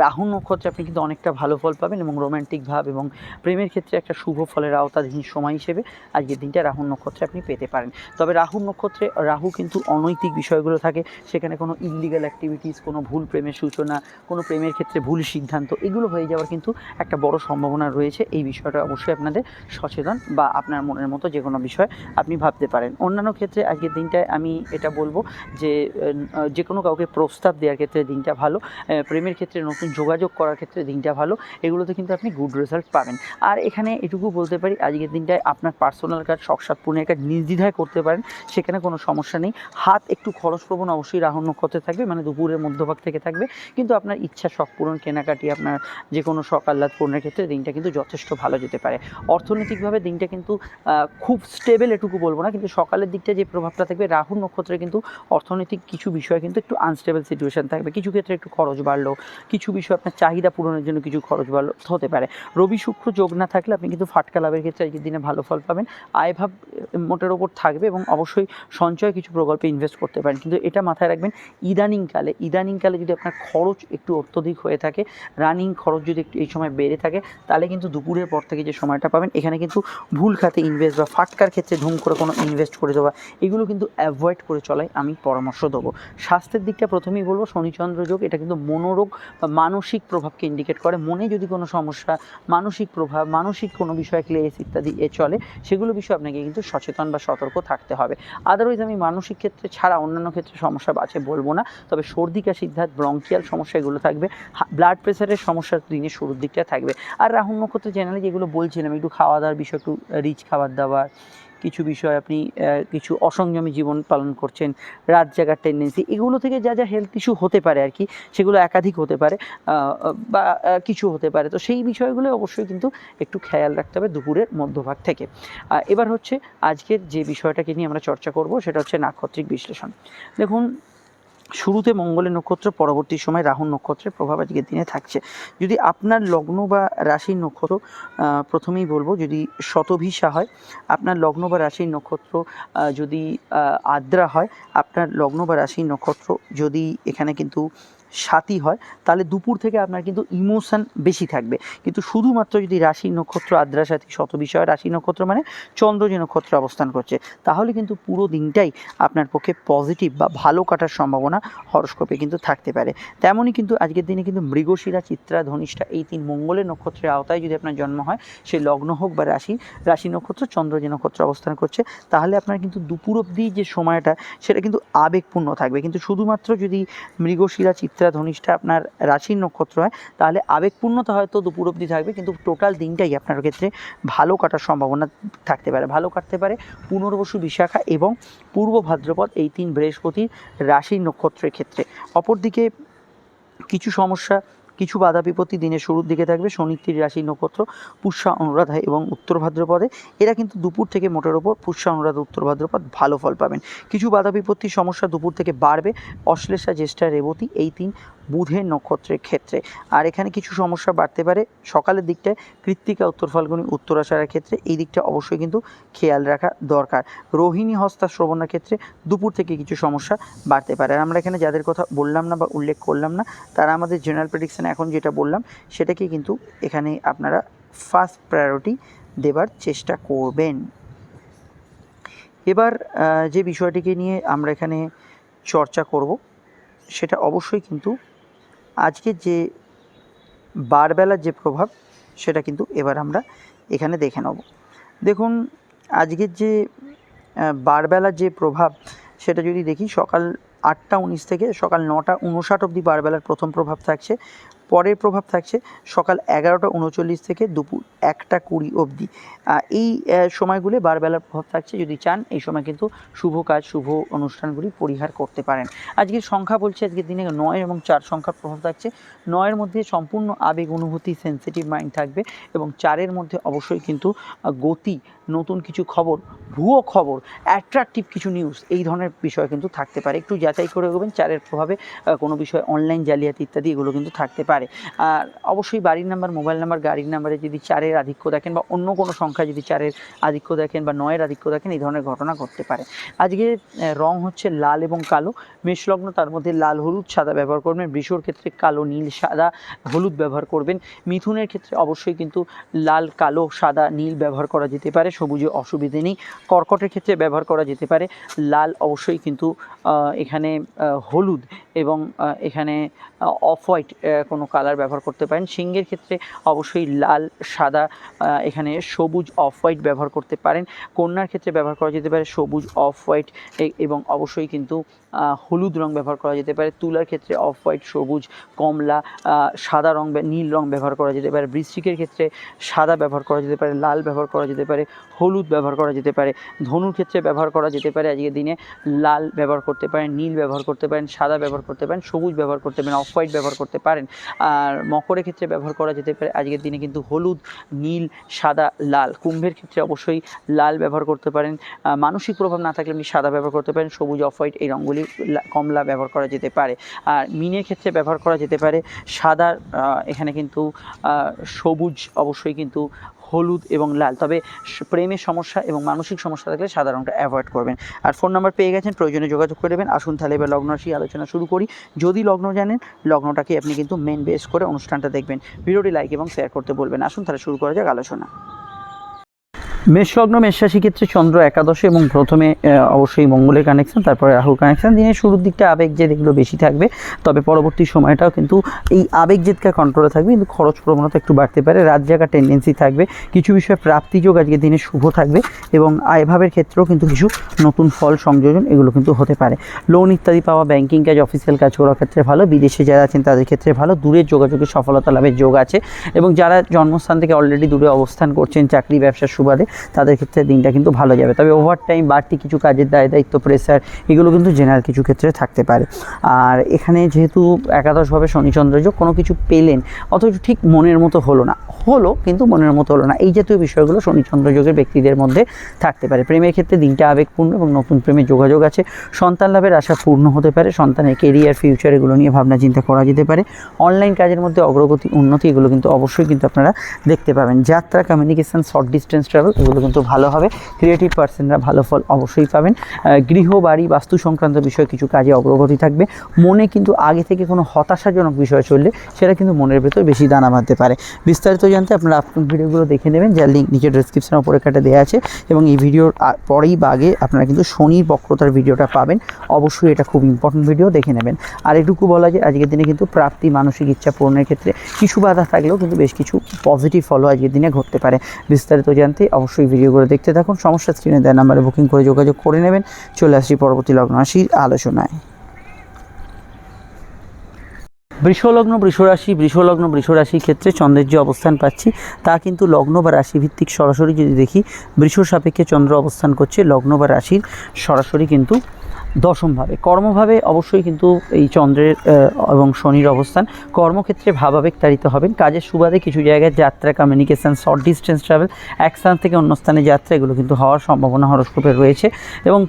রাহু নক্ষত্রে আপনি কিন্তু অনেকটা ভালো ফল পাবেন, এবং রোম্যান্টিক ভাব এবং প্রেমের ক্ষেত্রে একটা শুভ ফলের আওতাধীন সময় হিসেবে আজকের দিনটা রাহু নক্ষত্রে আপনি পেতে পারেন। তবে রাহু নক্ষত্রে রাহু কিন্তু অনৈতিক বিষয়গুলো থাকে, সেখানে কোনো ইললিগাল অ্যাক্টিভিটিস, কোনো ভুল প্রেমের সূচনা, কোনো প্রেমের ক্ষেত্রে ভুল সিদ্ধান্ত, এগুলো হয়ে যাওয়ার কিন্তু একটা বড় সম্ভাবনা রয়েছে। এই বিষয়টা অবশ্যই আপনাদের সচেতন, বা আপনার মনের মতো যে কোনো বিষয় আপনি ভাবতে পারেন। অন্যান্য ক্ষেত্রে আজকের দিনটায় আমি এটা বলবো যে যে কোনো কাউকে প্রস্তাব দেওয়ার ক্ষেত্রে দিনটা ভালো, প্রেমের ক্ষেত্রে নতুন যোগাযোগ করার ক্ষেত্রে দিনটা ভালো, এগুলোতে কিন্তু আপনি গুড রেজাল্ট পাবেন। আর এখানে এটুকু বলতে পারি, আজকের দিনটায় আপনার পার্সোনাল কাজ, শখ সাধ পূরণের কাজ নির্দ্বিধায় করতে পারেন, সেখানে কোনো সমস্যা নেই। হাত একটু খরচপ্রবণ অবশ্যই রাহু নক্ষত্রে থাকবে, মানে দুপুরের মধ্যভাগ থেকে থাকবে, কিন্তু আপনার ইচ্ছা, শখ পূরণ, কেনাকাটি, আপনার যে কোনো শখ আহ্লাদ পূরণের ক্ষেত্রে দিনটা কিন্তু যথেষ্ট ভালো যেতে পারে। অর্থনৈতিকভাবে দিনটা কিন্তু খুব স্টেবল এটুকু বলবো না, কিন্তু সকালের দিকটা যে প্রভাবটা থাকবে রাহু নক্ষত্রে, কিন্তু অর্থনৈতিক কিছু বিষয় কিন্তু একটু আনস্টেবল সিচুয়েশান থাকবে, কিছু ক্ষেত্রে একটু খরচ বাড়লো, কিছু বিষয় আপনার চাহিদা পূরণের জন্য কিছু খরচ বাড়লো হতে পারে। রবি শুক্র যোগ না থাকলে আপনি কিন্তু ফাটকা লাভের ক্ষেত্রে আজকের দিনে ভালো ফল পাবেন। আয়ভাব মোটের ওপর থাকবে, এবং অবশ্যই সঞ্চয় কিছু প্রকল্পে ইনভেস্ট করতে পারেন, কিন্তু এটা মাথায় রাখবেন, ইদানিংকালে যদি আপনার খরচ একটু অত্যধিক হয়ে থাকে, রানিং খরচ যদি একটু এই সময় বেড়ে থাকে, তাহলে কিন্তু দুপুরের পর থেকে যে সময়টা পাবেন, এখানে কিন্তু ভুল খাতে ইনভেস্ট বা ফাটকার ক্ষেত্রে ধুম করে কোনো ইনভেস্ট করে দেওয়া, এগুলো কিন্তু অ্যাভয়েড করে চলাই আমি পরামর্শ দেবো। স্বাস্থ্যের দিকটা প্রথমেই বলবো, শনিচন্দ্র যোগ, এটা কিন্তু মনোরোগ বা মানসিক প্রভাবকে ইন্ডিকেট করে। মনে যদি কোনো সমস্যা, মানসিক প্রভাব, মানসিক কোনো বিষয় ক্লেশ ইত্যাদি চলে, সেগুলো বিষয়ে আপনাকে কিন্তু সচেতন বা সতর্ক থাকতে হবে। আদারওয়াইজ আমি মানসিক ক্ষেত্রে ছাড়া অন্যান্য ক্ষেত্রে সমস্যা আছে বলবো না, তবে সর্দি কাশি, ব্রঙ্কিয়াল সমস্যা এগুলো থাকবে, ব্লাড প্রেশারের সমস্যা দিনের শুরুর দিকটা থাকবে। আর রাহু নক্ষত্রে জেনারেলি যেগুলো বলছিলাম, একটু খাওয়া দাওয়ার বিষয়, একটু রিচ খাবার দাবার, কিছু বিষয় আপনি কিছু অসংযমী জীবন পালন করছেন, রাত জাগার টেন্ডেন্সি, এগুলো থেকে যা যা হেলথ ইস্যু হতে পারে আর কি, সেগুলো একাধিক হতে পারে বা কিছু হতে পারে, তো সেই বিষয়গুলো অবশ্যই কিন্তু একটু খেয়াল রাখতে হবে দুপুরের মধ্যভাগ থেকে। এবার হচ্ছে আজকের যে বিষয়টাকে নিয়ে আমরা চর্চা করব, সেটা হচ্ছে নাক্ষত্রিক বিশ্লেষণ। দেখুন, শুরুতে মঙ্গলের নক্ষত্র, পরবর্তী সময় রাহুর নক্ষত্রের প্রভাব আজকের দিনে থাকছে। যদি আপনার লগ্ন বা রাশির নক্ষত্র, প্রথমেই বলবো যদি শতভিসা হয়, আপনার লগ্ন বা রাশির নক্ষত্র যদি আদ্রা হয়, আপনার লগ্ন বা রাশির নক্ষত্র যদি এখানে কিন্তু সাথী হয়, তাহলে দুপুর থেকে আপনার কিন্তু ইমোশন বেশি থাকবে। কিন্তু শুধুমাত্র যদি রাশির নক্ষত্র আদ্রা সাথী শতভিসা রাশি নক্ষত্র মানে চন্দ্র যে নক্ষত্রে অবস্থান করছে, তাহলে কিন্তু পুরো দিনটাই আপনার পক্ষে পজিটিভ বা ভালো কাটার সম্ভাবনা হরস্কোপে কিন্তু থাকতে পারে। তেমনই কিন্তু আজকের দিনে কিন্তু মৃগশিরা, চিত্রা, ধনিষ্ঠা এই 3 মঙ্গলের নক্ষত্রের আওতায় যদি আপনার জন্ম হয়, সে লগ্ন হোক বা রাশি নক্ষত্র চন্দ্র যে নক্ষত্রে অবস্থান করছে, তাহলে আপনার কিন্তু দুপুর অবধি যে সময়টা সেটা কিন্তু আবেগপূর্ণ থাকবে। কিন্তু শুধুমাত্র যদি মৃগশিরা, চিত্রা, ধনিষ্ঠা আপনার রাশির নক্ষত্র হয়, তাহলে আবেগপূর্ণতা হয়তো দুপুর অবধি থাকবে, কিন্তু টোটাল দিনটাই আপনার ক্ষেত্রে ভালো কাটার সম্ভাবনা থাকতে পারে। ভালো কাটতে পারে পুনর্বসু, বিশাখা এবং পূর্ব ভাদ্রপদ এই 3 বৃহস্পতির রাশির নক্ষত্রের ক্ষেত্রে। অপরদিকে কিছু সমস্যা, কিছু বাধা বিপত্তি দিনের শুরুর দিকে থাকবে। শনি 3 রাশির নক্ষত্র পুষ্যা, অনুরাধা এবং উত্তর ভাদ্রপদে, এরা কিন্তু দুপুর থেকে মোটের ওপর পুষ্যা, অনুরাধা, উত্তর ভাদ্রপদ ভালো ফল পাবেন। কিছু বাধা বিপত্তির সমস্যা দুপুর থেকে বাড়বে অশ্লেষা, জ্যেষ্ঠা, রেবতী এই 3 বুধের নক্ষত্রের ক্ষেত্রে। আর এখানে কিছু সমস্যা বাড়তে পারে সকালের দিকটায় কৃত্তিকা, উত্তর ফাল্গুনী, উত্তরাষাঢ়ার ক্ষেত্রে, এই দিকটা অবশ্যই কিন্তু খেয়াল রাখা দরকার। রোহিণী, হস্তা, শ্রবণার ক্ষেত্রে দুপুর থেকে কিছু সমস্যা বাড়তে পারে। আর আমরা এখানে যাদের কথা বললাম না বা উল্লেখ করলাম না, তারা আমাদের জেনারেল প্রেডিকশানে এখন যেটা বললাম সেটাকে কিন্তু এখানে আপনারা ফার্স্ট প্রায়োরিটি দেবার চেষ্টা করবেন। এবার যে বিষয়টিকে নিয়ে আমরা এখানে চর্চা করব সেটা অবশ্যই কিন্তু আজকের যে বারবেলার যে প্রভাব সেটা কিন্তু এবার আমরা এখানে দেখে নেব। দেখুন, আজকের যে বারবেলার যে প্রভাব সেটা যদি দেখি, সকাল 8টা 19 থেকে সকাল 9টা 59 অবধি বারবেলার প্রথম প্রভাব থাকছে। পরের প্রভাব থাকছে সকাল 11টা 39 থেকে দুপুর 1টা 20 অবধি। এই সময়গুলো বারবেলার প্রভাব থাকছে। যদি চান এই সময় কিন্তু শুভ কাজ, শুভ অনুষ্ঠানগুলি পরিহার করতে পারেন। আজকের সংখ্যা বলছে আজকের দিনে 9 এবং 4 সংখ্যার প্রভাব থাকছে। 9-এর মধ্যে সম্পূর্ণ আবেগ, অনুভূতি, সেন্সিটিভ মাইন্ড থাকবে এবং 4-এর মধ্যে অবশ্যই কিন্তু গতি, নতুন কিছু খবর, ভুয়ো খবর, অ্যাট্রাকটিভ কিছু নিউজ এই ধরনের বিষয় কিন্তু থাকতে পারে। একটু যাচাই করে এগোবেন। 4-এর প্রভাবে কোনো বিষয় অনলাইন জালিয়াতি ইত্যাদি এগুলো কিন্তু থাকতে পারে। আর অবশ্যই বাড়ির নাম্বার, মোবাইল নাম্বার, গাড়ির নাম্বারে যদি 4-এর আধিক্য দেখেন বা অন্য কোনো সংখ্যা যদি 4-এর আধিক্য দেখেন বা 9-এর আধিক্য দেখেন, এই ধরনের ঘটনা ঘটতে পারে। আজকে রং হচ্ছে লাল এবং কালো। মেষলগ্ন, তার মধ্যে লাল, হলুদ, সাদা ব্যবহার করবেন। বৃষর ক্ষেত্রে কালো, নীল, সাদা, হলুদ ব্যবহার করবেন। মিথুনের ক্ষেত্রে অবশ্যই কিন্তু লাল, কালো, সাদা, নীল ব্যবহার করা যেতে পারে, সবুজে অসুবিধে নেই। কর্কটের ক্ষেত্রে ব্যবহার করা যেতে পারে লাল, অবশ্যই কিন্তু এখানে হলুদ এবং এখানে অফ হোয়াইট কোনো কালার ব্যবহার করতে পারেন। সিংহের ক্ষেত্রে অবশ্যই লাল, সাদা, এখানে সবুজ, অফ হোয়াইট ব্যবহার করতে পারেন। কন্যার ক্ষেত্রে ব্যবহার করা যেতে পারে সবুজ, অফ হোয়াইট এবং অবশ্যই কিন্তু হলুদ রং ব্যবহার করা যেতে পারে। তুলার ক্ষেত্রে অফ হোয়াইট, সবুজ, কমলা, সাদা রং, নীল রং ব্যবহার করা যেতে পারে। বৃশ্চিকের ক্ষেত্রে সাদা ব্যবহার করা যেতে পারে, লাল ব্যবহার করা যেতে পারে, হলুদ ব্যবহার করা যেতে পারে। ধনুর ক্ষেত্রে ব্যবহার করা যেতে পারে আজকের দিনে লাল ব্যবহার করতে পারেন, নীল ব্যবহার করতে পারেন, সাদা ব্যবহার করতে পারেন, সবুজ ব্যবহার করতে পারেন, অফ হোয়াইট ব্যবহার করতে পারেন। আর মকরের ক্ষেত্রে ব্যবহার করা যেতে পারে আজকের দিনে কিন্তু হলুদ, নীল, সাদা, লাল। কুম্ভের ক্ষেত্রে অবশ্যই লাল ব্যবহার করতে পারেন। মানসিক প্রভাব না থাকলে আপনি সাদা ব্যবহার করতে পারেন, সবুজ, অফ হোয়াইট এই রঙগুলি, কমলা ব্যবহার করা যেতে পারে। আর মিনের ক্ষেত্রে ব্যবহার করা যেতে পারে সাদা, এখানে কিন্তু সবুজ, অবশ্যই কিন্তু হলুদ এবং লাল। তবে প্রেমের সমস্যা এবং মানসিক সমস্যা থাকলে সাদা রঙটা অ্যাভয়েড করবেন। আর ফোন নাম্বার পেয়ে গেছেন, প্রয়োজনে যোগাযোগ করে দেবেন। আসুন তাহলে এবার লগ্ন রাশি আলোচনা শুরু করি। যদি লগ্ন জানেন, লগ্নটাকে আপনি কিন্তু মেন বেস করে অনুষ্ঠানটা দেখবেন। ভিডিওটি লাইক এবং শেয়ার করতে বলবেন। আসুন তাহলে শুরু করা যাক আলোচনা। মেষলগ্ন, মেষ রাশি ক্ষেত্রে চন্দ্র একাদশে এবং প্রথমে অবশ্যই মঙ্গলের কানেকশন, তারপরে রাহুর কানেকশন। দিনের শুরুর দিকটা আবেগ জেদ এগুলো বেশি থাকবে, তবে পরবর্তী সময়টাও কিন্তু এই আবেগ জেদটা কন্ট্রোলে থাকবে, কিন্তু খরচ প্রবণতা একটু বাড়তে পারে। রাত জাগার টেন্ডেন্সি থাকবে। কিছু বিষয়ে প্রাপ্তিযোগ আজকে দিনে শুভ থাকবে এবং আয়ভাবের ক্ষেত্রেও কিন্তু কিছু নতুন ফল সংযোজন এগুলো কিন্তু হতে পারে। লোন ইত্যাদি পাওয়া, ব্যাংকিং কাজ, অফিসিয়াল কাজ করার ক্ষেত্রে ভালো। বিদেশে যারা আছেন তাদের ক্ষেত্রে ভালো। দূরের যোগাযোগে সফলতা লাভের যোগ আছে এবং যারা জন্মস্থান থেকে অলরেডি দূরে অবস্থান করছেন চাকরি ব্যবসার সুবাদে, তাদের ক্ষেত্রে দিনটা কিন্তু ভালো যাবে। তবে ওভারটাইম, বাড়তি কিছু কাজের দায়িত্ব, প্রেসার, এগুলো কিন্তু জেনারেল কিছু ক্ষেত্রে থাকতে পারে। আর এখানে যেহেতু একাদশভাবে শনিচন্দ্র যোগ, কোনো কিছু পেলেন অথচ ঠিক মনের মতো হলো কিন্তু মনের মতো হলো না, এই জাতীয় বিষয়গুলো শনিচন্দ্র যোগের ব্যক্তিদের মধ্যে থাকতে পারে। প্রেমের ক্ষেত্রে দিনটা আবেগপূর্ণ এবং নতুন প্রেমের যোগাযোগ আছে। সন্তান লাভের আশা পূর্ণ হতে পারে, সন্তানের কেরিয়ার, ফিউচার এগুলো নিয়ে ভাবনা চিন্তা করা যেতে পারে। অনলাইন কাজের মধ্যে অগ্রগতি, উন্নতি এগুলো কিন্তু অবশ্যই কিন্তু আপনারা দেখতে পাবেন। যাত্রা, কমিউনিকেশন, শর্ট ডিস্টেন্স ট্রাভেল এগুলো কিন্তু ভালো হবে। ক্রিয়েটিভ পার্সনরা ভালো ফল অবশ্যই পাবেন। গৃহ, বাড়ি, বাস্তু সংক্রান্ত বিষয়ে কিছু কাজে অগ্রগতি থাকবে। মনে কিন্তু আগে থেকে কোনো হতাশাজনক বিষয় চললে সেটা কিন্তু মনের ভেতর বেশি দানা বাঁধতে পারে। বিস্তারিত জানতে আপনারা আপকামিং ভিডিওগুলো দেখে নেবেন, যার লিঙ্ক নিচে ডেসক্রিপশনের উপরে কাটে দেওয়া আছে। এবং এই ভিডিওর পরেই বা আগে আপনারা কিন্তু শনির বক্রতার ভিডিওটা পাবেন, অবশ্যই এটা খুব ইম্পর্টেন্ট ভিডিও, দেখে নেবেন। আর এটুকু বলা যায় আজকের দিনে কিন্তু প্রাপ্তি, মানসিক ইচ্ছা পূরণের ক্ষেত্রে কিছু বাধা থাকলেও কিন্তু বেশ কিছু পজিটিভ ফলো আজকের দিনে ঘটতে পারে। বিস্তারিত জানতে অবশ্যই ভিডিওগুলো দেখতে থাকুন। সমস্যা স্ক্রিনে দেওয়া নাম্বারে বুকিং করে যোগাযোগ করে নেবেন। চলে আসছি পরবর্তী লগ্ন রাশির আলোচনায়। বৃষলগ্ন, বৃষরাশির ক্ষেত্রে চন্দ্রের যে অবস্থান পাচ্ছি তা কিন্তু লগ্ন বা রাশি ভিত্তিক। সরাসরি যদি দেখি, বৃষ সাপেক্ষে চন্দ্র অবস্থান করছে লগ্ন বা রাশির সরাসরি কিন্তু দশমভাবে। কর্মভাবে অবশ্যই কিন্তু এই চন্দ্রের এবং শনির অবস্থান, কর্মক্ষেত্রে ভাবাবেগ তাড়িত হবেন। কাজের সুবাদে কিছু জায়গায় যাত্রা, কমিউনিকেশান, শর্ট ডিস্টেন্স ট্রাভেল, এক স্থান থেকে অন্য স্থানে যাত্রা এগুলো কিন্তু হওয়ার সম্ভাবনা হরস্কোপে রয়েছে। এবং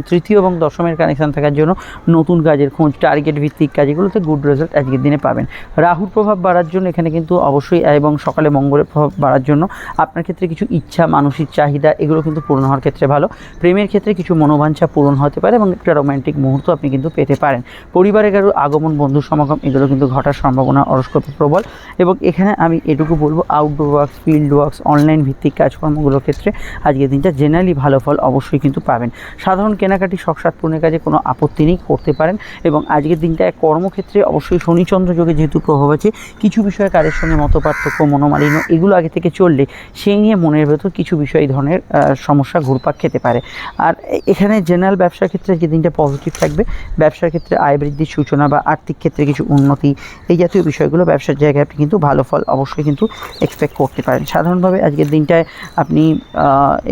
তৃতীয় এবং দশমের কানেকশান থাকার জন্য নতুন কাজের খোঁজ, টার্গেট ভিত্তিক কাজ, এগুলোতে গুড রেজাল্ট আজকের দিনে পাবেন। রাহুর প্রভাব বাড়ার জন্য এখানে কিন্তু অবশ্যই, এবং সকালে মঙ্গলের প্রভাব বাড়ার জন্য আপনার ক্ষেত্রে কিছু ইচ্ছা, মানসিক চাহিদা এগুলো কিন্তু পূরণ হওয়ার ক্ষেত্রে ভালো। প্রেমের ক্ষেত্রে কিছু মনোবাঞ্ছা পূরণ হতে পারে এবং একটা রোম্যান্টিক মুহূর্ত আপনি কিন্তু পেতে পারেন। পরিবারের কারো আগমন, বন্ধু সমাগম এগুলো কিন্তু ঘটার সম্ভাবনা হরস্কোপে প্রবল। এবং এখানে আমি এটুকু বলবো, outdoor works, field works, online ভিত্তিক কাজকর্মগুলোর ক্ষেত্রে আজকের দিনটা জেনারেলি ভালো ফল অবশ্যই কিন্তু পাবেন। সাধারণ কেনাকাটি, শখ সাধ পূরণের কাজে কোনো আপত্তি নেই, করতে পারেন। এবং আজকের দিনটায় কর্মক্ষেত্রে অবশ্যই শনিচন্দ্র যোগে যেহেতু প্রভাব আছে, কিছু বিষয়ে কারের সঙ্গে মতপার্থক্য, মনোমালিন্য এগুলো আগে থেকে চললে সেই নিয়ে মনের ভেতর কিছু বিষয় এই ধরনের সমস্যা ঘুরপাক খেতে পারে। আর এখানে জেনারেল ব্যবসার ক্ষেত্রে যে দিনটা পজিটিভ থাকবে। ব্যবসার ক্ষেত্রে আয় বৃদ্ধির সূচনা বা আর্থিক ক্ষেত্রে কিছু উন্নতি, এই জাতীয় বিষয়গুলো ব্যবসার জায়গায় আপনি কিন্তু ভালো ফল অবশ্যই কিন্তু এক্সপেক্ট করতে পারেন। সাধারণভাবে আজকের দিনটায় আপনি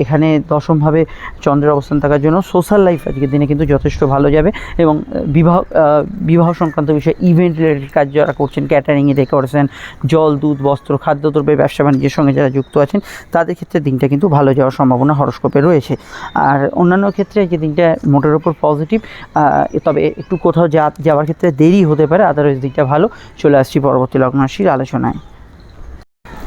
এখানে দশমভাবে চন্দ্রের অবস্থান থাকার জন্য সোশ্যাল লাইফ আজকের দিনে কিন্তু যথেষ্ট ভালো যাবে। এবং বিবাহ সংক্রান্ত বিষয়ে, ইভেন্ট রিলেটেড কাজ যারা করছেন, ক্যাটারিংয়ে ডেকোরেশন, জল, দুধ, বস্ত্র, খাদ্যদ্রব্যের ব্যবসা বাণিজ্যের সঙ্গে যারা যুক্ত আছেন তাদের ক্ষেত্রে দিনটা কিন্তু ভালো যাওয়ার সম্ভাবনা হরস্কোপে রয়েছে। আর অন্যান্য ক্ষেত্রে যে দিনটা মোটের ওপর পজিটিভ, তবে একটু কোথাও যাওয়ার ক্ষেত্রে দেরি হতে পারে, আদারওয়াইজ দিকটা ভালো। চলে আসছি পরবর্তী লগ্ন রাশির আলোচনায়।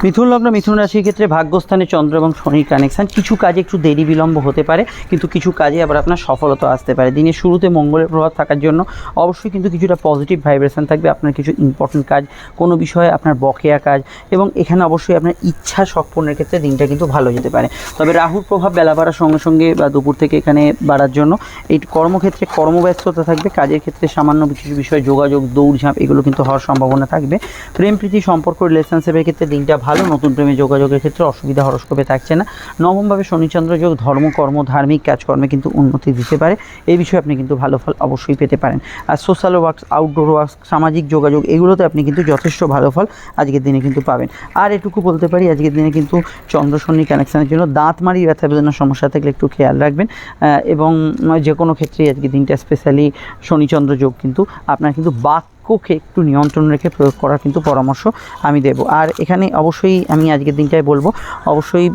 মিথুন লগ্ন, মিথুন রাশির ক্ষেত্রে ভাগ্যস্থানে চন্দ্র এবং শনির কানেকশান, কিছু কাজে একটু দেরি বিলম্ব হতে পারে, কিন্তু কিছু কাজে আবার আপনার সফলতা আসতে পারে। দিনের শুরুতে মঙ্গলের প্রভাব থাকার জন্য অবশ্যই কিন্তু কিছুটা পজিটিভ ভাইব্রেশন থাকবে। আপনার কিছু ইম্পর্টেন্ট কাজ, কোনো বিষয়ে আপনার বকেয়া কাজ, এবং এখানে অবশ্যই আপনার ইচ্ছা শখ পূরণের ক্ষেত্রে দিনটা কিন্তু ভালো যেতে পারে। তবে রাহুর প্রভাব বেলা বাড়ার সঙ্গে সঙ্গে বা দুপুর থেকে এখানে বাড়ার জন্য এই কর্মক্ষেত্রে কর্মব্যস্ততা থাকবে। কাজের ক্ষেত্রে সামান্য কিছু বিষয়, যোগাযোগ, দৌড়ঝাঁপ এগুলো কিন্তু হওয়ার সম্ভাবনা থাকবে। প্রেম প্রীতি সম্পর্ক, রিলেশনশিপের ক্ষেত্রে দিনটা ভালো। নতুন প্রেমে যোগাযোগের ক্ষেত্রে অসুবিধা হরস্কোপে থাকছে না। নবমভাবে শনিচন্দ্র যোগ, ধর্ম, কর্ম, ধার্মিক কাজকর্মে কিন্তু উন্নতি দিতে পারে। এই বিষয়ে আপনি কিন্তু ভালো ফল অবশ্যই পেতে পারেন। আর সোশ্যাল ওয়ার্কস, আউটডোর ওয়ার্কস, সামাজিক যোগাযোগ এগুলোতে আপনি কিন্তু যথেষ্ট ভালো ফল আজকের দিনে কিন্তু পাবেন। আর এটুকু বলতে পারি, আজকের দিনে কিন্তু চন্দ্র শনি কানেকশানের জন্য দাঁত মাড়ি ব্যথা বেদনার সমস্যা থাকলে একটু খেয়াল রাখবেন। এবং যে কোনো ক্ষেত্রেই আজকের দিনটা স্পেশালি শনিচন্দ্র যোগ কিন্তু আপনার কিন্তু বাক্যকে একটু নিয়ন্ত্রণ রেখে প্রয়োগ করার কিন্তু পরামর্শ আমি দেব। আর এখানে অবশ্যই আমি আজকের দিনটায় বলবো, অবশ্যই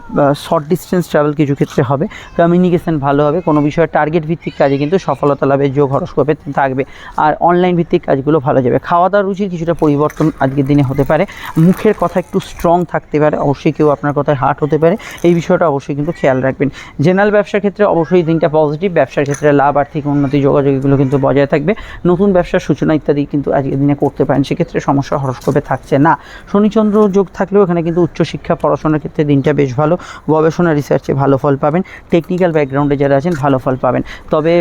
শর্ট ডিস্টেন্স ট্রাভেল কিছু ক্ষেত্রে হবে, কমিউনিকেশান ভালো হবে, কোনো বিষয়ে টার্গেট ভিত্তিক কাজে কিন্তু সফলতা লাভের যোগ হরস্কোপে থাকবে। আর অনলাইন ভিত্তিক কাজগুলো ভালো যাবে। খাওয়া দাওয়ার রুচির কিছুটা পরিবর্তন আজকের দিনে হতে পারে। মুখের কথা একটু স্ট্রং থাকতে পারে, অবশ্যই কেউ আপনার কথায় হার্ট হতে পারে, এই বিষয়টা অবশ্যই কিন্তু খেয়াল রাখবেন। জেনারেল ব্যবসার ক্ষেত্রে অবশ্যই দিনটা পজিটিভ। ব্যবসার ক্ষেত্রে লাভ, আর্থিক উন্নতি, যোগাযোগ এগুলো কিন্তু বজায় থাকবে। নতুন ব্যবসার সূচনা ইত্যাদি কিন্তু আজকের দিনে করতে পারেন, সেক্ষেত্রে সমস্যা হরস্কোপে থাকছে না। শনিচন্দ্র যোগ থাকলেও এখানে কিন্তু উচ্চশিক্ষা, পড়াশোনার ক্ষেত্রে দিনটা বেশ ভালো। গবেষণা, রিসার্চে ভালো ফল পাবেন। টেকনিক্যাল ব্যাকগ্রাউন্ডে যারা আছেন ভালো ফল পাবেন। তবে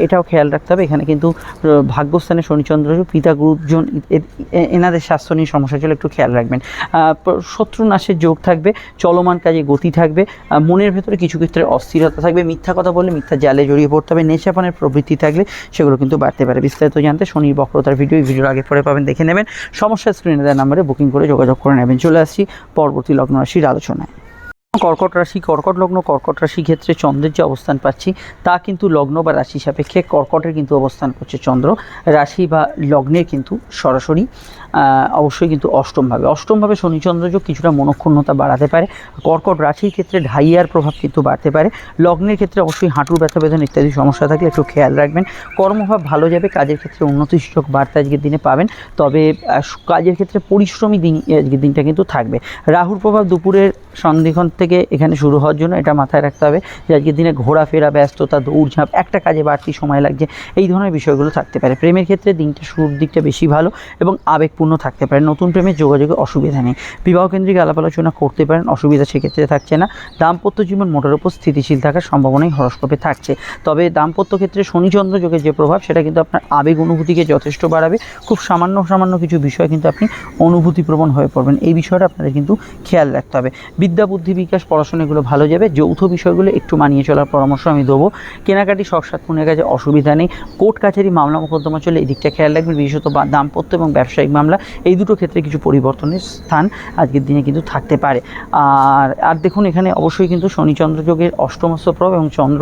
এটাও খেয়াল রাখতে হবে, এখানে কিন্তু ভাগ্যস্থানে শনিচন্দ্র যোগ, পিতা গুরুজন এনাদের স্বাস্থ্য নিয়ে সমস্যা চলে, একটু খেয়াল রাখবেন। শত্রু নাশের যোগ থাকবে, চলমান কাজে গতি থাকবে, মনের ভেতরে কিছু ক্ষেত্রে অস্থিরতা থাকবে, মিথ্যা কথা বললে মিথ্যা জালে জড়িয়ে পড়তে হবে, নেশাপানের প্রবৃত্তি থাকলে সেগুলো কিন্তু বাড়তে পারে। বিস্তারিত জানতে শনির বক্রতার ভিডিওর আগে পরে পাবেন, দেখে নেবেন। সমস্যা স্ক্রিনে দেওয়া নাম্বারে বুকিং করে যোগাযোগ করে নেবেন। চলে আসছি পরবর্তী লগ্ন রাশির আলোচনায়। কর্কট রাশি, কর্কট লগ্ন, কর্কট রাশি ক্ষেত্রে চন্দ্রের যে অবস্থান পাচ্ছি তা কিন্তু লগ্ন বা রাশি সাপেক্ষে কর্কটের কিন্তু অবস্থান করছে চন্দ্র রাশি বা লগ্নের কিন্তু সরাসরি অবশ্যই কিন্তু অষ্টমভাবে শনি চন্দ্রযোগ কিছুটা মনক্ষুণ্ণতা বাড়াতে পারে। কর্কট রাশির ক্ষেত্রে ঢাইয়ার প্রভাব কিন্তু বাড়তে পারে। লগ্নের ক্ষেত্রে অবশ্যই হাঁটুর ব্যথা বেদনা ইত্যাদি সমস্যা থাকলে একটু খেয়াল রাখবেন। কর্মভাব ভালো যাবে, কাজের ক্ষেত্রে উন্নতির সুযোগ বার্তা আজকের দিনে পাবেন, তবে কাজের ক্ষেত্রে পরিশ্রমী দিন আজকের দিনটা কিন্তু থাকবে। রাহুর প্রভাব দুপুরের সন্ধিক্ষণ থেকে এখানে শুরু হওয়ার জন্য এটা মাথায় রাখতে হবে যে আজকের দিনে ঘোরাফেরা, ব্যস্ততা, দৌড়ঝাঁপ, একটা কাজে বাড়তি সময় লাগছে, এই ধরনের বিষয়গুলো থাকতে পারে। প্রেমের ক্ষেত্রে দিনটা শুরুর দিকটা বেশি ভালো এবং আবেগপূর্ণ থাকতে পারে। নতুন প্রেমের যোগাযোগে অসুবিধা নেই। বিবাহকেন্দ্রিক আলাপ আলোচনা করতে পারেন, অসুবিধা সেক্ষেত্রে থাকছে না। দাম্পত্য জীবন মোটের উপর স্থিতিশীল থাকার সম্ভাবনাই হরস্কোপে থাকছে। তবে দাম্পত্য ক্ষেত্রে শনিচন্দ্র যোগের যে প্রভাব সেটা কিন্তু আপনার আবেগ অনুভূতিকে যথেষ্ট বাড়াবে। খুব সামান্য কিছু বিষয় কিন্তু আপনি অনুভূতিপ্রবণ হয়ে পড়বেন, এই বিষয়টা আপনাদের কিন্তু খেয়াল রাখতে হবে। বিদ্যা, বুদ্ধি, বিকাশ, পড়াশোনা এগুলো ভালো যাবে। যৌথ বিষয়গুলো একটু মানিয়ে চলার পরামর্শ আমি দেবো। কেনাকাটি শখ সাধনের কাজে অসুবিধা নেই। কোর্ট কাছারি, মামলা মোকদ্দমা চলে, এই দিকটা খেয়াল রাখবেন। বিশেষত দাম্পত্য এবং ব্যবসায়িক মামলা এই দুটো ক্ষেত্রে কিছু পরিবর্তনের স্থান আজকের দিনে কিন্তু থাকতে পারে। আর দেখুন এখানে অবশ্যই কিন্তু শনিচন্দ্র যোগের অষ্টমস্ত প্রভাব এবং চন্দ্র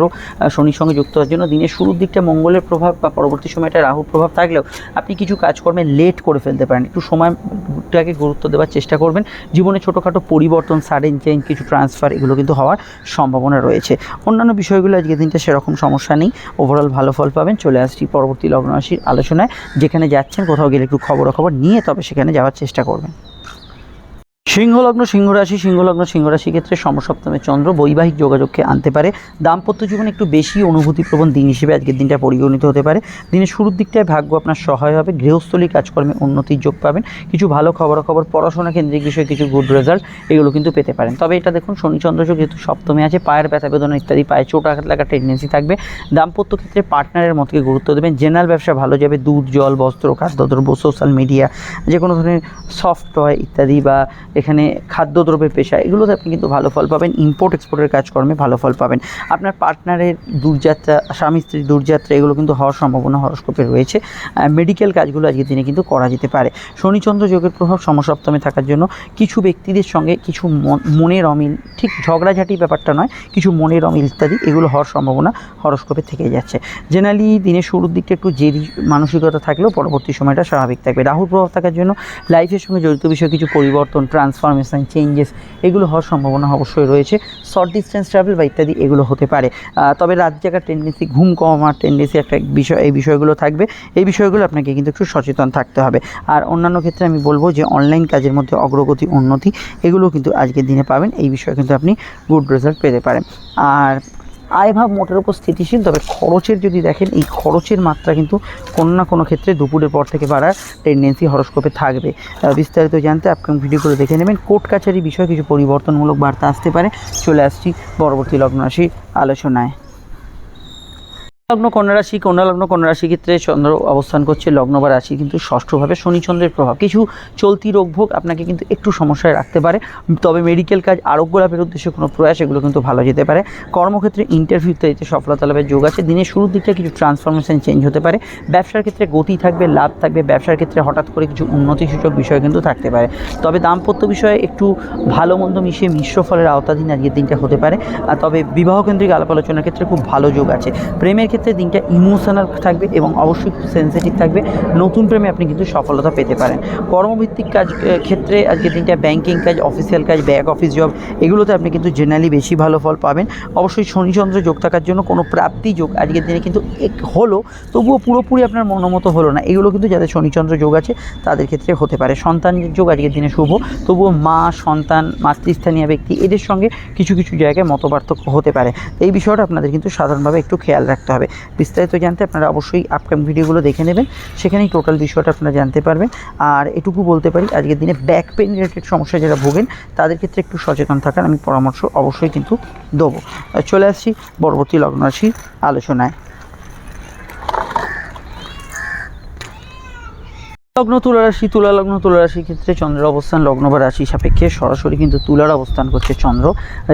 শনির সঙ্গে যুক্ত হওয়ার জন্য দিনের শুরুর দিকটা মঙ্গলের প্রভাব বা পরবর্তী সময়টা রাহুর প্রভাব থাকলেও আপনি কিছু কাজকর্মে লেট করে ফেলতে পারেন। একটু সময়টাকে গুরুত্ব দেওয়ার চেষ্টা করবেন। জীবনে ছোটোখাটো পরিবর্তন, সাডেন চেঞ্জ, কিছু ট্রান্সফার এগুলো কিন্তু হওয়ার সম্ভাবনা রয়েছে। অন্যান্য বিষয়গুলো আজকের দিনটা সেরকম সমস্যা নেই, ওভারঅল ভালো ফল পাবেন। চলে আসছি পরবর্তী লগ্ন রাশির আলোচনায়। যেখানে যাচ্ছেন কোথাও গেলে একটু খবরাখবর নিয়ে তবে সেখানে যাওয়ার চেষ্টা করবেন। সিংহলগ্ন, সিংহরাশি ক্ষেত্রে সমসপ্তমে চন্দ্র বৈবাহিক যোগাযোগকে আনতে পারে। দাম্পত্য জীবনে একটু বেশি অনুভূতিপ্রবণ দিন হিসেবে আজকের দিনটা পরিগণিত হতে পারে। দিনের শুরুর দিকটায় ভাগ্য আপনার সহায় হবে। গৃহস্থলী কাজকর্মে উন্নতির যোগ পাবেন। কিছু ভালো খবরাখবর, পড়াশোনা কেন্দ্রিক বিষয়ে কিছু গুড রেজাল্ট এগুলো কিন্তু পেতে পারেন। তবে এটা দেখুন শনিচন্দ্র যোগ যেহেতু সপ্তমে আছে, পায়ের ব্যথা বেদনা ইত্যাদি, পায়ে চোট আঘাত লাগার টেন্ডেন্সি থাকবে। দাম্পত্য ক্ষেত্রে পার্টনারের মতকে গুরুত্ব দেবেন। জেনারেল ব্যবসা ভালো যাবে। দুধ, জল, বস্ত্র, খাদ্যদ্রব্য, সোশ্যাল মিডিয়া, যে কোনো ধরনের সফট টয় ইত্যাদি বা এখানে খাদ্যদ্রব্যের পেশা এগুলোতে আপনি কিন্তু ভালো ফল পাবেন। ইম্পোর্ট এক্সপোর্টের কাজকর্মে ভালো ফল পাবেন। আপনার পার্টনারের দূরযাত্রা, স্বামী স্ত্রীর দূরযাত্রা এগুলো কিন্তু হওয়ার সম্ভাবনা হরস্কোপে রয়েছে। মেডিকেল কাজগুলো আজকের দিনে কিন্তু করা যেতে পারে। শনিচন্দ্র যোগের প্রভাব সমসপ্তমে থাকার জন্য কিছু ব্যক্তিদের সঙ্গে কিছু মনের অমিল, ঠিক ঝগড়াঝাটি ব্যাপারটা নয়, কিছু মনের অমিল ইত্যাদি এগুলো হওয়ার সম্ভাবনা হরস্কোপে থেকে যাচ্ছে। জেনারেলি দিনের শুরুর দিকটা একটু জেদি মানসিকতা থাকলেও পরবর্তী সময়টা স্বাভাবিক থাকবে। রাহুর প্রভাব থাকার জন্য লাইফের সঙ্গে জড়িত বিষয়ে কিছু পরিবর্তন, ট্রান্সফরমেশন, চেঞ্জেস এগুলো হওয়ার সম্ভাবনা অবশ্যই রয়েছে। শর্ট ডিস্টেন্স ট্রাভেল বা ইত্যাদি এগুলো হতে পারে। তবে রাত জাগার টেন্ডেন্সি, ঘুম কমার টেন্ডেন্সি একটা বিষয়, এই বিষয়গুলো থাকবে। এই বিষয়গুলো আপনাকে কিন্তু একটু সচেতন থাকতে হবে। আর অন্যান্য ক্ষেত্রে আমি বলবো যে অনলাইন কাজের মধ্যে অগ্রগতি, উন্নতি এগুলো কিন্তু আজকের দিনে পাবেন। এই বিষয়ে কিন্তু আপনি গুড রেজাল্ট পেতে পারেন। আর আয়ভাব মোটের উপর স্থিতিশীল, তবে খরচের যদি দেখেন, এই খরচের মাত্রা কিন্তু কোনো না কোনো ক্ষেত্রে দুপুরের পর থেকে বাড়ার টেন্ডেন্সি হরস্কোপে থাকবে। বিস্তারিত জানতে আপকামিং ভিডিওগুলো দেখে নেবেন। কোর্ট কাছারি বিষয়ে কিছু পরিবর্তনমূলক বার্তা আসতে পারে। চলে আসছি পরবর্তী লগ্ন রাশির আলোচনায়। লগ্ন কন্যা রাশি ক্ষেত্রে চন্দ্র অবস্থান করছে লগ্ন বা রাশি কিন্তু ষষ্ঠভাবে। শনিচন্দ্রের প্রভাব কিছু চলতি রোগভোগ আপনাকে কিন্তু একটু সমস্যায় রাখতে পারে। তবে মেডিকেল কাজ, আরোগ্য লাভের উদ্দেশ্যে কোনো প্রয়াস এগুলো কিন্তু ভালো যেতে পারে। কর্মক্ষেত্রে ইন্টারভিউ ইত্যাদিতে সফলতা লাভের যোগ আছে। দিনের শুরুর দিকটা কিছু ট্রান্সফরমেশন, চেঞ্জ হতে পারে। ব্যবসার ক্ষেত্রে গতি থাকবে, লাভ থাকবে। ব্যবসার ক্ষেত্রে হঠাৎ করে কিছু উন্নতিসূচক বিষয় কিন্তু থাকতে পারে। তবে দাম্পত্য বিষয়ে একটু ভালো মন্দ মিশিয়ে মিশ্র ফলের আওতাধীন আজকের দিনটা হতে পারে। তবে বিবাহকেন্দ্রিক আলাপ আলোচনার ক্ষেত্রে খুব ভালো যোগ আছে। প্রেমের ক্ষেত্রে দিনটা ইমোশনাল থাকবে এবং অবশ্যই খুব সেন্সিটিভ থাকবে। নতুন প্রেমে আপনি কিন্তু সফলতা পেতে পারেন। কর্মভিত্তিক কাজ ক্ষেত্রে আজকের দিনটা ব্যাংকিং কাজ, অফিসিয়াল কাজ, ব্যাক অফিস জব এগুলোতে আপনি কিন্তু জেনারেলি বেশি ভালো ফল পাবেন। অবশ্যই শনিচন্দ্র যোগ থাকার জন্য কোনো প্রাপ্তি যোগ আজকের দিনে কিন্তু হলো, তবুও পুরোপুরি আপনার মনোমতো হলো না। এগুলো কিন্তু যাদের শনিচন্দ্র যোগ আছে তাদের ক্ষেত্রে হতে পারে। সন্তানের যোগ আজকের দিনে শুভ, তবুও মা, সন্তান, মাতৃস্থানীয় ব্যক্তি এদের সঙ্গে কিছু কিছু জায়গায় মতপার্থক্য হতে পারে। এই বিষয়টা আপনাদের কিন্তু সাধারণভাবে একটু খেয়াল রাখতে হবে। বিস্তারিত জানতে আপনারা অবশ্যই আপকামিং ভিডিওগুলো দেখে নেবেন, সেখানেই টোটাল বিষয়টা আপনারা জানতে পারবেন। আর এটুকু বলতে পারি আজকের দিনে ব্যাক পেন রিলেটেড সমস্যা যারা ভোগেন তাদের ক্ষেত্রে একটু সচেতন থাকার আমি পরামর্শ অবশ্যই কিন্তু দেবো। চলে আসছি পরবর্তী লগ্ন রাশির আলোচনায়। লগ্ন তুলা রাশি, তুলা লগ্ন তুলা রাশির ক্ষেত্রে চন্দ্রের অবস্থান লগ্ন বা রাশি সাপেক্ষে সরাসরি কিন্তু তুলার অবস্থান করছে চন্দ্র,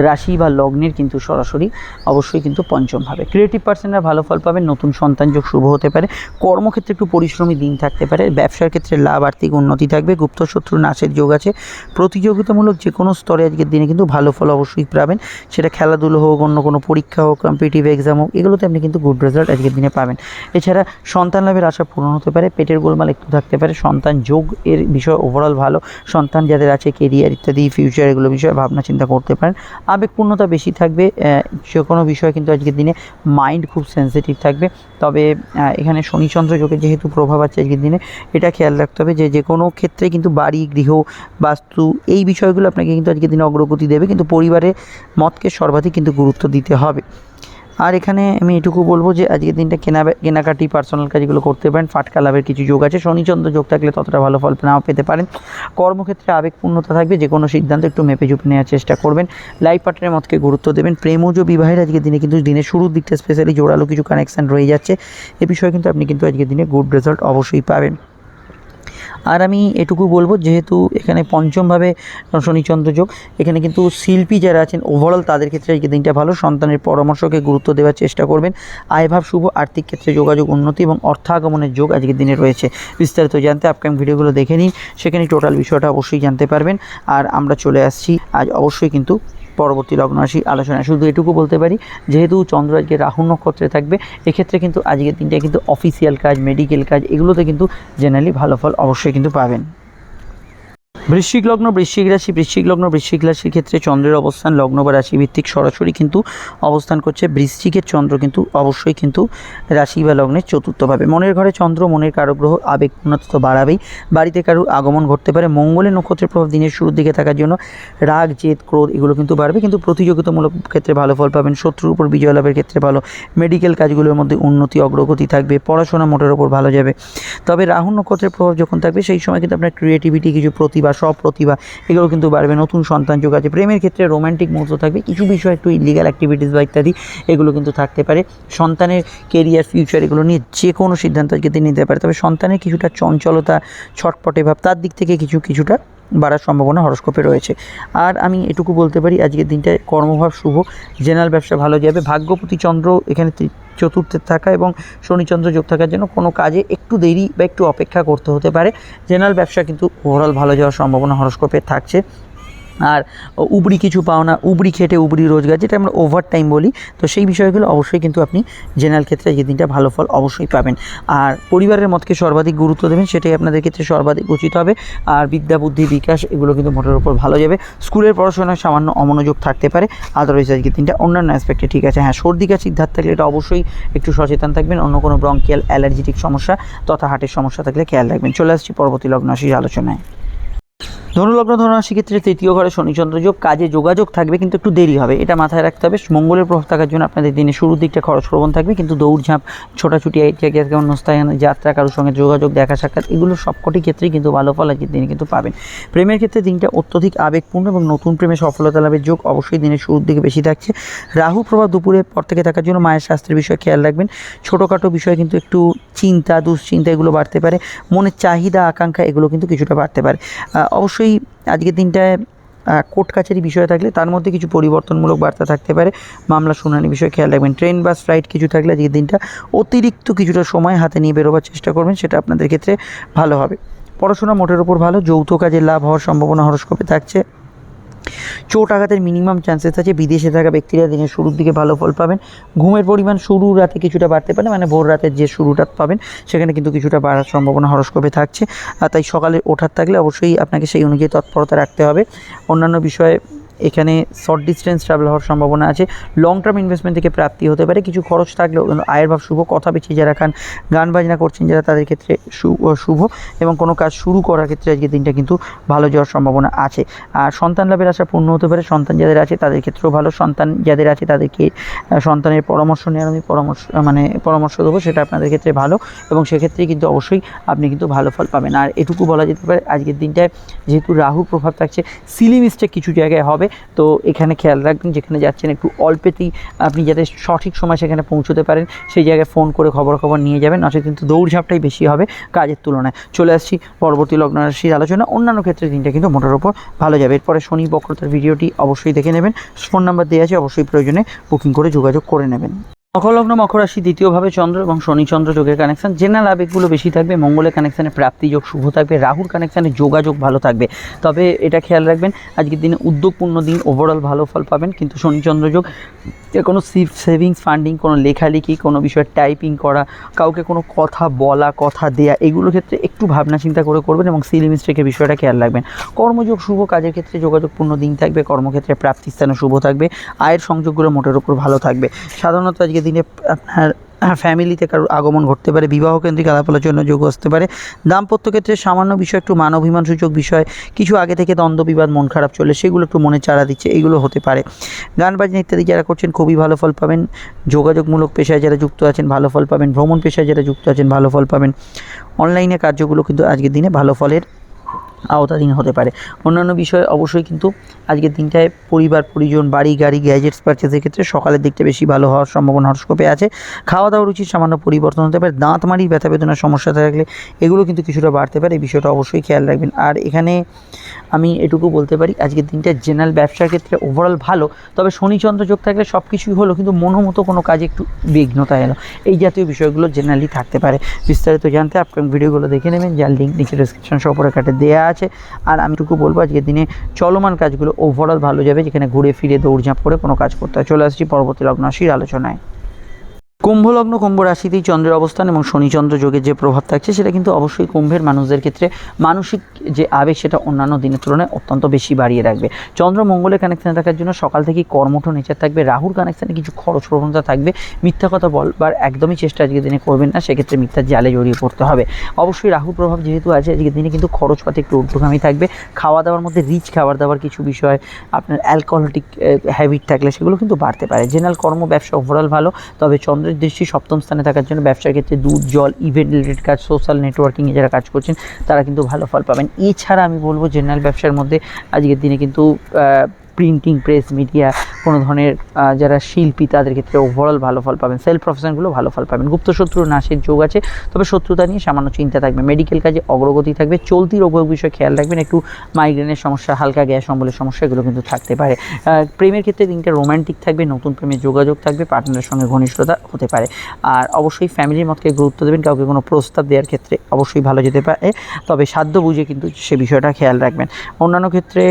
রাশি বা লগ্নের কিন্তু সরাসরি অবশ্যই কিন্তু পঞ্চমভাবে। ক্রিয়েটিভ পার্সনরা ভালো ফল পাবেন, নতুন সন্তান যোগ শুভ হতে পারে, কর্মক্ষেত্রে একটু পরিশ্রমী দিন থাকতে পারে, ব্যবসার ক্ষেত্রে লাভ আর্থিক উন্নতি থাকবে, গুপ্ত শত্রু নাশের যোগ আছে, প্রতিযোগিতামূলক যে কোনো স্তরে আজকের দিনে কিন্তু ভালো ফল অবশ্যই পাবেন, সেটা খেলাধুলো হোক, অন্য কোনো পরীক্ষা হোক, কম্পিটিটিভ এক্সাম হোক, এগুলোতে আপনি কিন্তু গুড রেজাল্ট আজকের দিনে পাবেন। এছাড়া সন্তান লাভের আশা পূরণ হতে পারে, পেটের গোলমাল একটু থাকতে পারে, সন্তান যোগ এর বিষয় ওভারঅল ভালো, সন্তান যাদের আছে কেরিয়ার ইত্যাদি ফিউচার এগুলো বিষয়ে ভাবনা চিন্তা করতে পারেন, আবেগপূর্ণতা বেশি থাকবে, যে কোনো বিষয়ে কিন্তু আজকের দিনে মাইন্ড খুব সেন্সিটিভ থাকবে। তবে এখানে শনিচন্দ্র যোগের যেহেতু প্রভাব আছে আজকের দিনে, এটা খেয়াল রাখতে হবে যে কোনো ক্ষেত্রে কিন্তু বাড়ি গৃহ বাস্তু এই বিষয়গুলো আপনাকে কিন্তু আজকের দিনে অগ্রগতি দেবে, কিন্তু পরিবারের মতকে সর্বাধিক কিন্তু গুরুত্ব দিতে হবে। আর এখানে আমি এটুকু বলবো যে আজকের দিনটা কেনাকাটি পার্সোনাল কাজগুলো করতে পারেন, ফাটকা লাভের কিছু যোগ আছে, শনিচন্দ্র যোগ থাকলে ততটা ভালো ফল নাও পেতে পারেন। কর্মক্ষেত্রে আবেগপূর্ণতা থাকবে, যে কোনো সিদ্ধান্ত একটু মেপে ঝুপে নেওয়ার চেষ্টা করবেন, লাইফ পার্টনারের মতকে গুরুত্ব দেবেন। প্রেমজ বিবাহের আজকের দিনে কিন্তু দিনের শুরুর দিকটা স্পেশালি জোরালো কিছু কানেকশান রয়ে যাচ্ছে, এ বিষয়ে কিন্তু আপনি কিন্তু আজকের দিনে গুড রেজাল্ট অবশ্যই পাবেন। আর আমি এটুকু বলবো, যেহেতু এখানে পঞ্চমভাবে শনিচন্দ্র যোগ, এখানে কিন্তু শিল্পী যারা আছেন ওভারঅল তাদের ক্ষেত্রে আজকে দিনটা ভালো, সন্তানের পরামর্শকে গুরুত্ব দেওয়ার চেষ্টা করবেন, আয়ভাব শুভ, আর্থিক ক্ষেত্রে যোগাযোগ উন্নতি এবং অর্থাগমনের যোগ আজকের দিনে রয়েছে। বিস্তারিত জানতে আপকামিং ভিডিওগুলো দেখে নিন, সেখানে টোটাল বিষয়টা অবশ্যই জানতে পারবেন। আর আমরা চলে আসছি আজ অবশ্যই কিন্তু পরবর্তী লগ্ন রাশি আলোচনায়। শুধু এটুকু বলতে পারি, যেহেতু চন্দ্র আজকে রাহু নক্ষত্রে থাকবে, এক্ষেত্রে কিন্তু আজকের দিনটা কিন্তু অফিসিয়াল কাজ, মেডিকেল কাজ এগুলোতে কিন্তু জেনারেলি ভালো ফল অবশ্যই কিন্তু পাবেন। বৃশ্চিক লগ্ন বৃশ্চিক রাশি, বৃশ্চিক লগ্ন বৃশ্চিক রাশির ক্ষেত্রে চন্দ্রের অবস্থান লগ্ন বা রাশি ভিত্তিক সরাসরি কিন্তু অবস্থান করছে। বৃশ্চিকের চন্দ্র কিন্তু অবশ্যই কিন্তু রাশি বা লগ্নের চতুর্থভাবে। মনের ঘরে চন্দ্র মনের কারগ্রহ, আবেগপূর্ণতা তো বাড়াবেই, বাড়িতে কারোর আগমন ঘটতে পারে, মঙ্গলের নক্ষত্রের প্রভাব দিনের শুরুর দিকে থাকার জন্য রাগ জেদ ক্রোধ এগুলো কিন্তু বাড়বে, কিন্তু প্রতিযোগিতামূলক ক্ষেত্রে ভালো ফল পাবেন, শত্রুর উপর বিজয় লাভের ক্ষেত্রে ভালো, মেডিকেল কাজগুলোর মধ্যে উন্নতি অগ্রগতি থাকবে, পড়াশোনা মোটের ওপর ভালো যাবে। তবে রাহু নক্ষত্রের প্রভাব যখন থাকবে সেই সময় কিন্তু আপনার ক্রিয়েটিভিটি, কিছু প্রতিভা, সব প্রতিভা এগুলো কিন্তু বাড়বে, নতুন সন্তান যোগ আছে, প্রেমের ক্ষেত্রে রোম্যান্টিক মুহূর্ত থাকবে, কিছু বিষয় একটু ইলিগাল অ্যাক্টিভিটিস বা ইত্যাদি এগুলো কিন্তু থাকতে পারে, সন্তানের কেরিয়ার ফিউচার এগুলো নিয়ে যে কোনো সিদ্ধান্ত আজকে তিনি নিতে পারে। তবে সন্তানের কিছুটা চঞ্চলতা ছটপটে ভাব তার দিক থেকে কিছুটা বাড়ার সম্ভাবনা হরস্কোপে রয়েছে। আর আমি এটুকু বলতে পারি আজকের দিনটায় কর্মভাব শুভ, জেনারেল ব্যবসা ভালো যাবে, ভাগ্যপতি চন্দ্র এখানে চতুর্থে থাকা এবং শনিচন্দ্র যোগ থাকার জন্য কোনো কাজে একটু দেরি বা একটু অপেক্ষা করতে হতে পারে, জেনারেল ব্যবসা কিন্তু ওভারঅল ভালো যাওয়ার সম্ভাবনা হরস্কোপে থাকছে। আর উবরি কিছু পাওনা, উবরি খেটে উবরি রোজগার, যেটা আমরা ওভার টাইম বলি, তো সেই বিষয়গুলো অবশ্যই কিন্তু আপনি জেনারেল ক্ষেত্রে যে দিনটা ভালো ফল অবশ্যই পাবেন। আর পরিবারের মতকে সর্বাধিক গুরুত্ব দেবেন, সেটাই আপনাদের ক্ষেত্রে সর্বাধিক উচিত হবে। আর বিদ্যা বুদ্ধি বিকাশ এগুলো কিন্তু মোটের উপর ভালো যাবে, স্কুলের পড়াশোনায় সামান্য অমনোযোগ থাকতে পারে, আদারওয়াইজ আজকে দিনটা অন্যান্য অ্যাসপেক্টে ঠিক আছে। হ্যাঁ, সর্দি কাশির ধার থাকলে এটা অবশ্যই একটু সচেতন থাকবেন, অন্য কোনো ব্রঙ্কিয়াল অ্যালার্জিটিক সমস্যা তথা হার্টের সমস্যা থাকলে খেয়াল রাখবেন। চলে আসছি পরবর্তী লগ্ন রাশির আলোচনায়। ধনুলগ্ন ধনুরাশি ক্ষেত্রে তৃতীয় ঘরে শনিচন্দ্র যোগ, কাজে যোগাযোগ থাকবে কিন্তু একটু দেরি হবে, এটা মাথায় রাখতে হবে। মঙ্গলের প্রভাব থাকার জন্য আপনাদের দিনের শুরুর দিকটা খরচ প্রবণ থাকবে, কিন্তু দৌড়ঝাঁপ, ছোটাছুটি, অন্য স্থায়ী যাত্রা, কারোর সঙ্গে যোগাযোগ, দেখা সাক্ষাৎ এগুলো সবকটি ক্ষেত্রেই কিন্তু ভালো ফল আজকের দিনে কিন্তু পাবেন। প্রেমের ক্ষেত্রে দিনটা অত্যধিক আবেগপূর্ণ এবং নতুন প্রেমে সফলতা লাভের যোগ অবশ্যই দিনের শুরুর দিকে বেশি থাকছে। রাহু প্রভাব দুপুরের পর থেকে থাকার জন্য মায়ের স্বাস্থ্যের বিষয়ে খেয়াল রাখবেন, ছোটোখাটো বিষয়ে কিন্তু একটু চিন্তা দুশ্চিন্তা এগুলো বাড়তে পারে, মনের চাহিদা আকাঙ্ক্ষা এগুলো কিন্তু কিছুটা বাড়তে পারে। অবশ্যই আজকের দিনটায় কোর্ট কাছারি বিষয় থাকলে তার মধ্যে কিছু পরিবর্তনমূলক বার্তা থাকতে পারে, মামলা শুনানি বিষয়ে খেয়াল রাখবেন। ট্রেন বাস ফ্লাইট কিছু থাকলে আজকের দিনটা অতিরিক্ত কিছুটা সময় হাতে নিয়ে বেরোবার চেষ্টা করবেন, সেটা আপনাদের ক্ষেত্রে ভালো হবে। পড়াশোনা মোটের ওপর ভালো, যৌথ কাজে লাভ হওয়ার সম্ভাবনা হরস্কোপে থাকছে। চোট আঘাতের মিনিমাম চান্সেস আছে, বিদেশে থাকা ব্যক্তিরা দিনের শুরুর দিকে ভালো ফল পাবেন। ঘুমের পরিমাণ শুরু রাতে কিছুটা বাড়তে পারে, মানে ভোর রাতের যে শুরুটা পাবেন সেখানে কিন্তু কিছুটা বাড়ার সম্ভাবনা হরস্কোপে থাকছে। আর তাই সকালে ওঠার থাকলে অবশ্যই আপনাকে সেই অনুযায়ী তৎপরতা রাখতে হবে। অন্যান্য বিষয়ে এখানে শর্ট ডিস্টেন্স ট্রাভেল হওয়ার সম্ভাবনা আছে, লং টার্ম ইনভেস্টমেন্ট থেকে প্রাপ্তি হতে পারে, কিছু খরচ থাকলেও আয়ের ভাব শুভ, কথা বেশি যারা খান, গান বাজনা করছেন যারা তাদের ক্ষেত্রে শুভ, এবং কোনো কাজ শুরু করার ক্ষেত্রে আজকের দিনটা কিন্তু ভালো যাওয়ার সম্ভাবনা আছে। আর সন্তান লাভের আশা পূর্ণ হতে পারে, সন্তান যাদের আছে তাদের ক্ষেত্রেও ভালো, সন্তান যাদের আছে তাদেরকে সন্তানের পরামর্শ নেওয়ার আমি পরামর্শ দেবো, সেটা আপনাদের ক্ষেত্রে ভালো, এবং সেক্ষেত্রে কিন্তু অবশ্যই আপনি কিন্তু ভালো ফল পাবেন। আর এটুকু বলা যেতে পারে আজকের দিনটায় যেহেতু রাহুর প্রভাব থাকছে, সিলি মিস্টেক কিছু জায়গায় হবে, তো এখানে খেয়াল রাখবেন যেখানে যাচ্ছেন একটু অল্পেতেই আপনি যাতে সঠিক সময় সেখানে পৌঁছতে পারেন সেই জায়গায় ফোন করে খবর নিয়ে যাবেন, নচেত কিন্তু দৌড়ঝাঁপটাই বেশি হবে কাজের তুলনায়। চলে আসছি পরবর্তী লগ্ন রাশির আলোচনা। অন্যান্য ক্ষেত্রে দিনটা কিন্তু মোটার উপর ভালো যাবে। এরপরে শনি বক্রতার ভিডিওটি অবশ্যই দেখে নেবেন, ফোন নাম্বার দেওয়া আছে, অবশ্যই প্রয়োজনে বুকিং করে যোগাযোগ করে নেবেন। মকর লগ্ন মকর রাশি দ্বিতীয়ভাবে চন্দ্র এবং শনি চন্দ্র যোগের কানেকশন, জেনারেল আবেগগুলো বেশি থাকবে, মঙ্গলের কানেকশানে প্রাপ্তি যোগ শুভ থাকবে, রাহুর কানেকশানে যোগাযোগ ভালো থাকবে। তবে এটা খেয়াল রাখবেন আজকের দিনে উদ্যোগপূর্ণ দিন, ওভারঅল ভালো ফল পাবেন, কিন্তু শনি চন্দ্র যোগ কোনো সেভিংস ফান্ডিং, কোনো লেখালেখি, কোনো বিষয়ে টাইপিং করা, কাউকে কোনো কথা বলা, কথা দেয়া, এগুলোর ক্ষেত্রে একটু ভাবনা চিন্তা করে করবেন এবং সিলি মিস্টেকের বিষয়টা খেয়াল রাখবেন। কর্মযোগ শুভ, কাজের ক্ষেত্রে যোগাযোগপূর্ণ দিন থাকবে, কর্মক্ষেত্রে প্রাপ্তিস্থানে শুভ থাকবে, আয়ের সংযোগগুলো মোটের উপর ভালো থাকবে। সাধারণত আজকের দিনে আপনার ফ্যামিলিতে কারোর আগমন ঘটতে পারে, বিবাহকেন্দ্রিক আলাপ আলোচনার যোগ আসতে পারে, দাম্পত্য ক্ষেত্রে সামান্য বিষয় একটু মান অভিমান সূচক বিষয়, কিছু আগে থেকে দ্বন্দ্ব বিবাদ মন খারাপ চলে সেগুলো একটু মনে চাড়া দিচ্ছে, এগুলো হতে পারে। গান বাজনা ইত্যাদি যারা করছেন খুবই ভালো ফল পাবেন, যোগাযোগমূলক পেশায় যারা যুক্ত আছেন ভালো ফল পাবেন, ভ্রমণ পেশায় যারা যুক্ত আছেন ভালো ফল পাবেন, অনলাইনে কার্যগুলো কিন্তু আজকের দিনে ভালো ফলের আওতাধীন হতে পারে। অন্যান্য বিষয়ে অবশ্যই কিন্তু আজকের দিনটায় পরিবার পরিজন, বাড়ি গাড়ি, গ্যাজেটস পারচেজের ক্ষেত্রে সকালের দিকটা বেশি ভালো হওয়ার সম্ভাবনা হরস্কোপে আছে। খাওয়া দাওয়ার রুচির সামান্য পরিবর্তন হতে পারে, দাঁত মাড়ির ব্যথা বেদনার সমস্যা থাকলে এগুলো কিন্তু কিছুটা বাড়তে পারে, এই বিষয়টা অবশ্যই খেয়াল রাখবেন। আর এখানে আমি এটুকু বলতে পারি আজকের দিনটা জেনারেল ব্যবসার ক্ষেত্রে ওভারঅল ভালো, তবে শনিচন্দ্র যোগ থাকলে সব কিছুই হলো কিন্তু মনোমতো কোনো কাজে একটু বিঘ্নতা এলো, এই জাতীয় বিষয়গুলো জেনারেলি থাকতে পারে। বিস্তারিত জানতে আপনি ভিডিওগুলো দেখে নেবেন, যার লিঙ্ক নিচে ডিসক্রিপশন সপরে কাটে দেওয়া আছে। আর আমি টুকু বলবো আজকের দিনে চলমান কাজগুলো ওভারঅল ভালো যাবে, যেখানে ঘুরে ফিরে দৌড়ঝাঁপ করে কোনো কাজ করতে হয়। চলে আসছি পরবর্তী লগ্ন রাশির আলোচনায়। কুম্ভ লগ্ন কুম্ভ রাশিতেই চন্দ্রের অবস্থান এবং শনিচন্দ্র যোগের যে প্রভাব থাকছে সেটা কিন্তু অবশ্যই কুম্ভের মানুষদের ক্ষেত্রে মানসিক যে আবেগ সেটা অন্যান্য দিনের তুলনায় অত্যন্ত বেশি বাড়িয়ে রাখবে। চন্দ্র মঙ্গলের কানেকশানে থাকার জন্য সকাল থেকেই কর্মঠ নেচার থাকবে, রাহুর কানেকশানে কিছু খরচ প্রবণতা থাকবে, মিথ্যা কথা বলবার একদমই চেষ্টা আজকের দিনে করবেন না, সেক্ষেত্রে মিথ্যার জালে জড়িয়ে পড়তে হবে। অবশ্যই রাহুর প্রভাব যেহেতু আছে আজকের দিনে কিন্তু খরচপাতি একটু ঊর্ধ্বগামী থাকবে, খাওয়া দাওয়ার মধ্যে রিচ খাবার দাবার কিছু বিষয়, আপনার অ্যালকোহলিক হ্যাবিট থাকলে সেগুলো কিন্তু বাড়তে পারে। জেনারেল কর্ম ব্যবসা ওভারঅল ভালো, তবে চন্দ্রের দৃষ্টি সপ্তম স্থানে থাকার জন্য ব্যবসার ক্ষেত্রে দুধ জল ইভেন্ট রিলেটেড কাজ, সোশ্যাল নেটওয়ার্কিংয়ে যারা কাজ করছেন তারা কিন্তু ভালো ফল পাবেন। এছাড়া আমি বলবো জেনারেল ব্যবসার মধ্যে আজকের দিনে কিন্তু প্রিন্টিং প্রেস মিডিয়া কোনো ধরনের যারা শিল্পী তাদের ক্ষেত্রে ওভারঅল ভালো ফল পাবেন, সেলফ প্রফেশনগুলো ভালো ফল পাবেন। গুপ্ত শত্রু নাশের যোগ আছে, তবে শত্রুতা নিয়ে সামান্য চিন্তা থাকবে। মেডিকেল কাজে অগ্রগতি থাকবে, চলতি রোগ বিষয়ে খেয়াল রাখবেন, একটু মাইগ্রেনের সমস্যা, হালকা গ্যাস অম্বলের সমস্যা এগুলো কিন্তু থাকতে পারে। প্রেমের ক্ষেত্রে দিনটা রোম্যান্টিক থাকবে, নতুন প্রেমের যোগাযোগ থাকবে, পার্টনারের সঙ্গে ঘনিষ্ঠতা হতে পারে। আর অবশ্যই ফ্যামিলির মতকে গুরুত্ব দেবেন, কাউকে কোনো প্রস্তাব দেওয়ার ক্ষেত্রে অবশ্যই ভালো যেতে পারে, তবে সাধ্য বুঝে কিন্তু সে বিষয়টা খেয়াল রাখবেন। অন্যান্য ক্ষেত্রে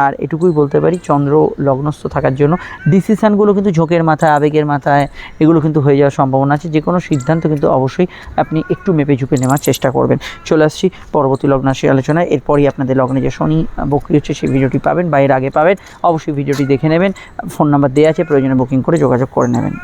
আর এটুকুই বলতে পারি চন্দ্র লগ্নস্থ থাকার জন্য ডিসিশানগুলো কিন্তু ঝোঁকের মাথায় আবেগের মাথায় এগুলো কিন্তু হয়ে যাওয়ার সম্ভাবনা আছে, যে কোনো সিদ্ধান্ত কিন্তু অবশ্যই আপনি একটু মেপে ঝুঁকে নেওয়ার চেষ্টা করবেন। চলে আসছি পরবর্তী লগ্ন রাশি আলোচনায়। এরপরই আপনাদের লগ্নে যে শনি বক্রি হচ্ছে সেই ভিডিওটি পাবেন বা এর আগে পাবেন, অবশ্যই ভিডিওটি দেখে নেবেন, ফোন নাম্বার দেওয়া আছে, প্রয়োজনে বুকিং করে যোগাযোগ করে নেবেন।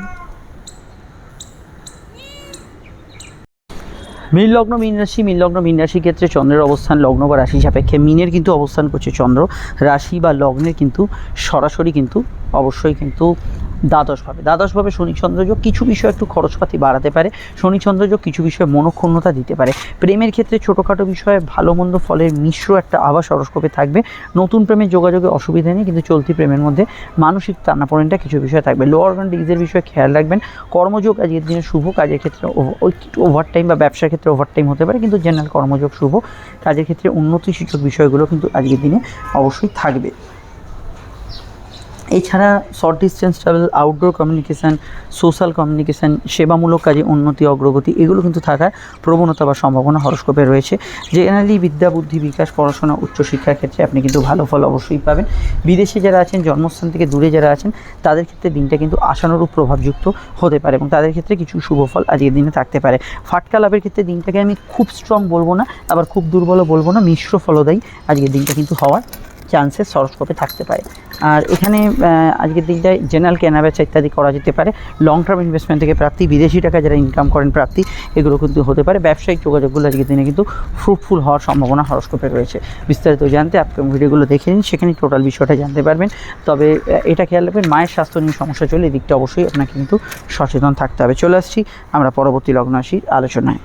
মীন লগ্ন মীন রাশি, মীন লগ্ন মীন রাশির ক্ষেত্রে চন্দ্রের অবস্থান লগ্ন বা রাশি সাপেক্ষে মিনের কিন্তু অবস্থান করছে চন্দ্র, রাশি বা লগ্নের কিন্তু সরাসরি কিন্তু অবশ্যই কিন্তু দ্বাদশভাবে শনি চন্দ্রযোগ কিছু বিষয় একটু খরচপাতি বাড়াতে পারে, শনি চন্দ্রযোগ কিছু বিষয়ে মনোক্ষুণ্ণতা দিতে পারে। প্রেমের ক্ষেত্রে ছোটোখাটো বিষয়ে ভালো মন্দ ফলের মিশ্র একটা আভাস হরস্কোপে থাকবে, নতুন প্রেমের যোগাযোগে অসুবিধা নেই, কিন্তু চলতি প্রেমের মধ্যে মানসিক টানাপোড়েনটা কিছু বিষয় থাকবে। লোয়ার অর্গান ডিজিজের বিষয়ে খেয়াল রাখবেন। কর্মযোগ আজকের দিনে শুভ, কাজের ক্ষেত্রে একটু ওভারটাইম বা ব্যবসার ক্ষেত্রে ওভারটাইম হতে পারে, কিন্তু জেনারেল কর্মযোগ শুভ, কাজের ক্ষেত্রে উন্নতি সূচক বিষয়গুলো কিন্তু আজকের দিনে অবশ্যই থাকবে। এছাড়া short distance travel, outdoor communication, social communication, সেবামূলক কাজে উন্নতি অগ্রগতি এগুলো কিন্তু থাকার প্রবণতা বা সম্ভাবনা হরস্কোপে রয়েছে। জেনারেলি বিদ্যা বুদ্ধি বিকাশ, পড়াশোনা, উচ্চশিক্ষার ক্ষেত্রে আপনি কিন্তু ভালো ফল অবশ্যই পাবেন। বিদেশে যারা আছেন, জন্মস্থান থেকে দূরে যারা আছেন তাদের ক্ষেত্রে দিনটা কিন্তু আশানুরূপ প্রভাবযুক্ত হতে পারে এবং তাদের ক্ষেত্রে কিছু শুভ ফল আজকের দিনে থাকতে পারে। ফাটকা লাভের ক্ষেত্রে দিনটাকে আমি খুব স্ট্রং বলবো না, আবার খুব দুর্বলও বলবো না, মিশ্র ফলদায়ী আজকের দিনটা কিন্তু হওয়ার চান্সেস হরস্কোপে থাকতে পারে। আর এখানে আজকের দিনটায় জেনারেল কেনাবেচা ইত্যাদি করা যেতে পারে। লং টার্ম ইনভেস্টমেন্ট থেকে প্রাপ্তি, বিদেশি টাকা যারা ইনকাম করেন প্রাপ্তি, এগুলো কিন্তু হতে পারে। ব্যবসায়িক যোগাযোগগুলো আজকের দিনে কিন্তু ফ্রুটফুল হওয়ার সম্ভাবনা হরস্কোপে রয়েছে। বিস্তারিত জানতে আপনি ভিডিওগুলো দেখে নিন, সেখানে টোটাল বিষয়টা জানতে পারবেন। তবে এটা খেয়াল রাখবেন, মায়ের স্বাস্থ্য নিয়ে সমস্যা চলে, এই দিকটা অবশ্যই আপনাকে কিন্তু সচেতন থাকতে হবে। চলে আসছি আমরা পরবর্তী লগ্ন রাশির আলোচনায়।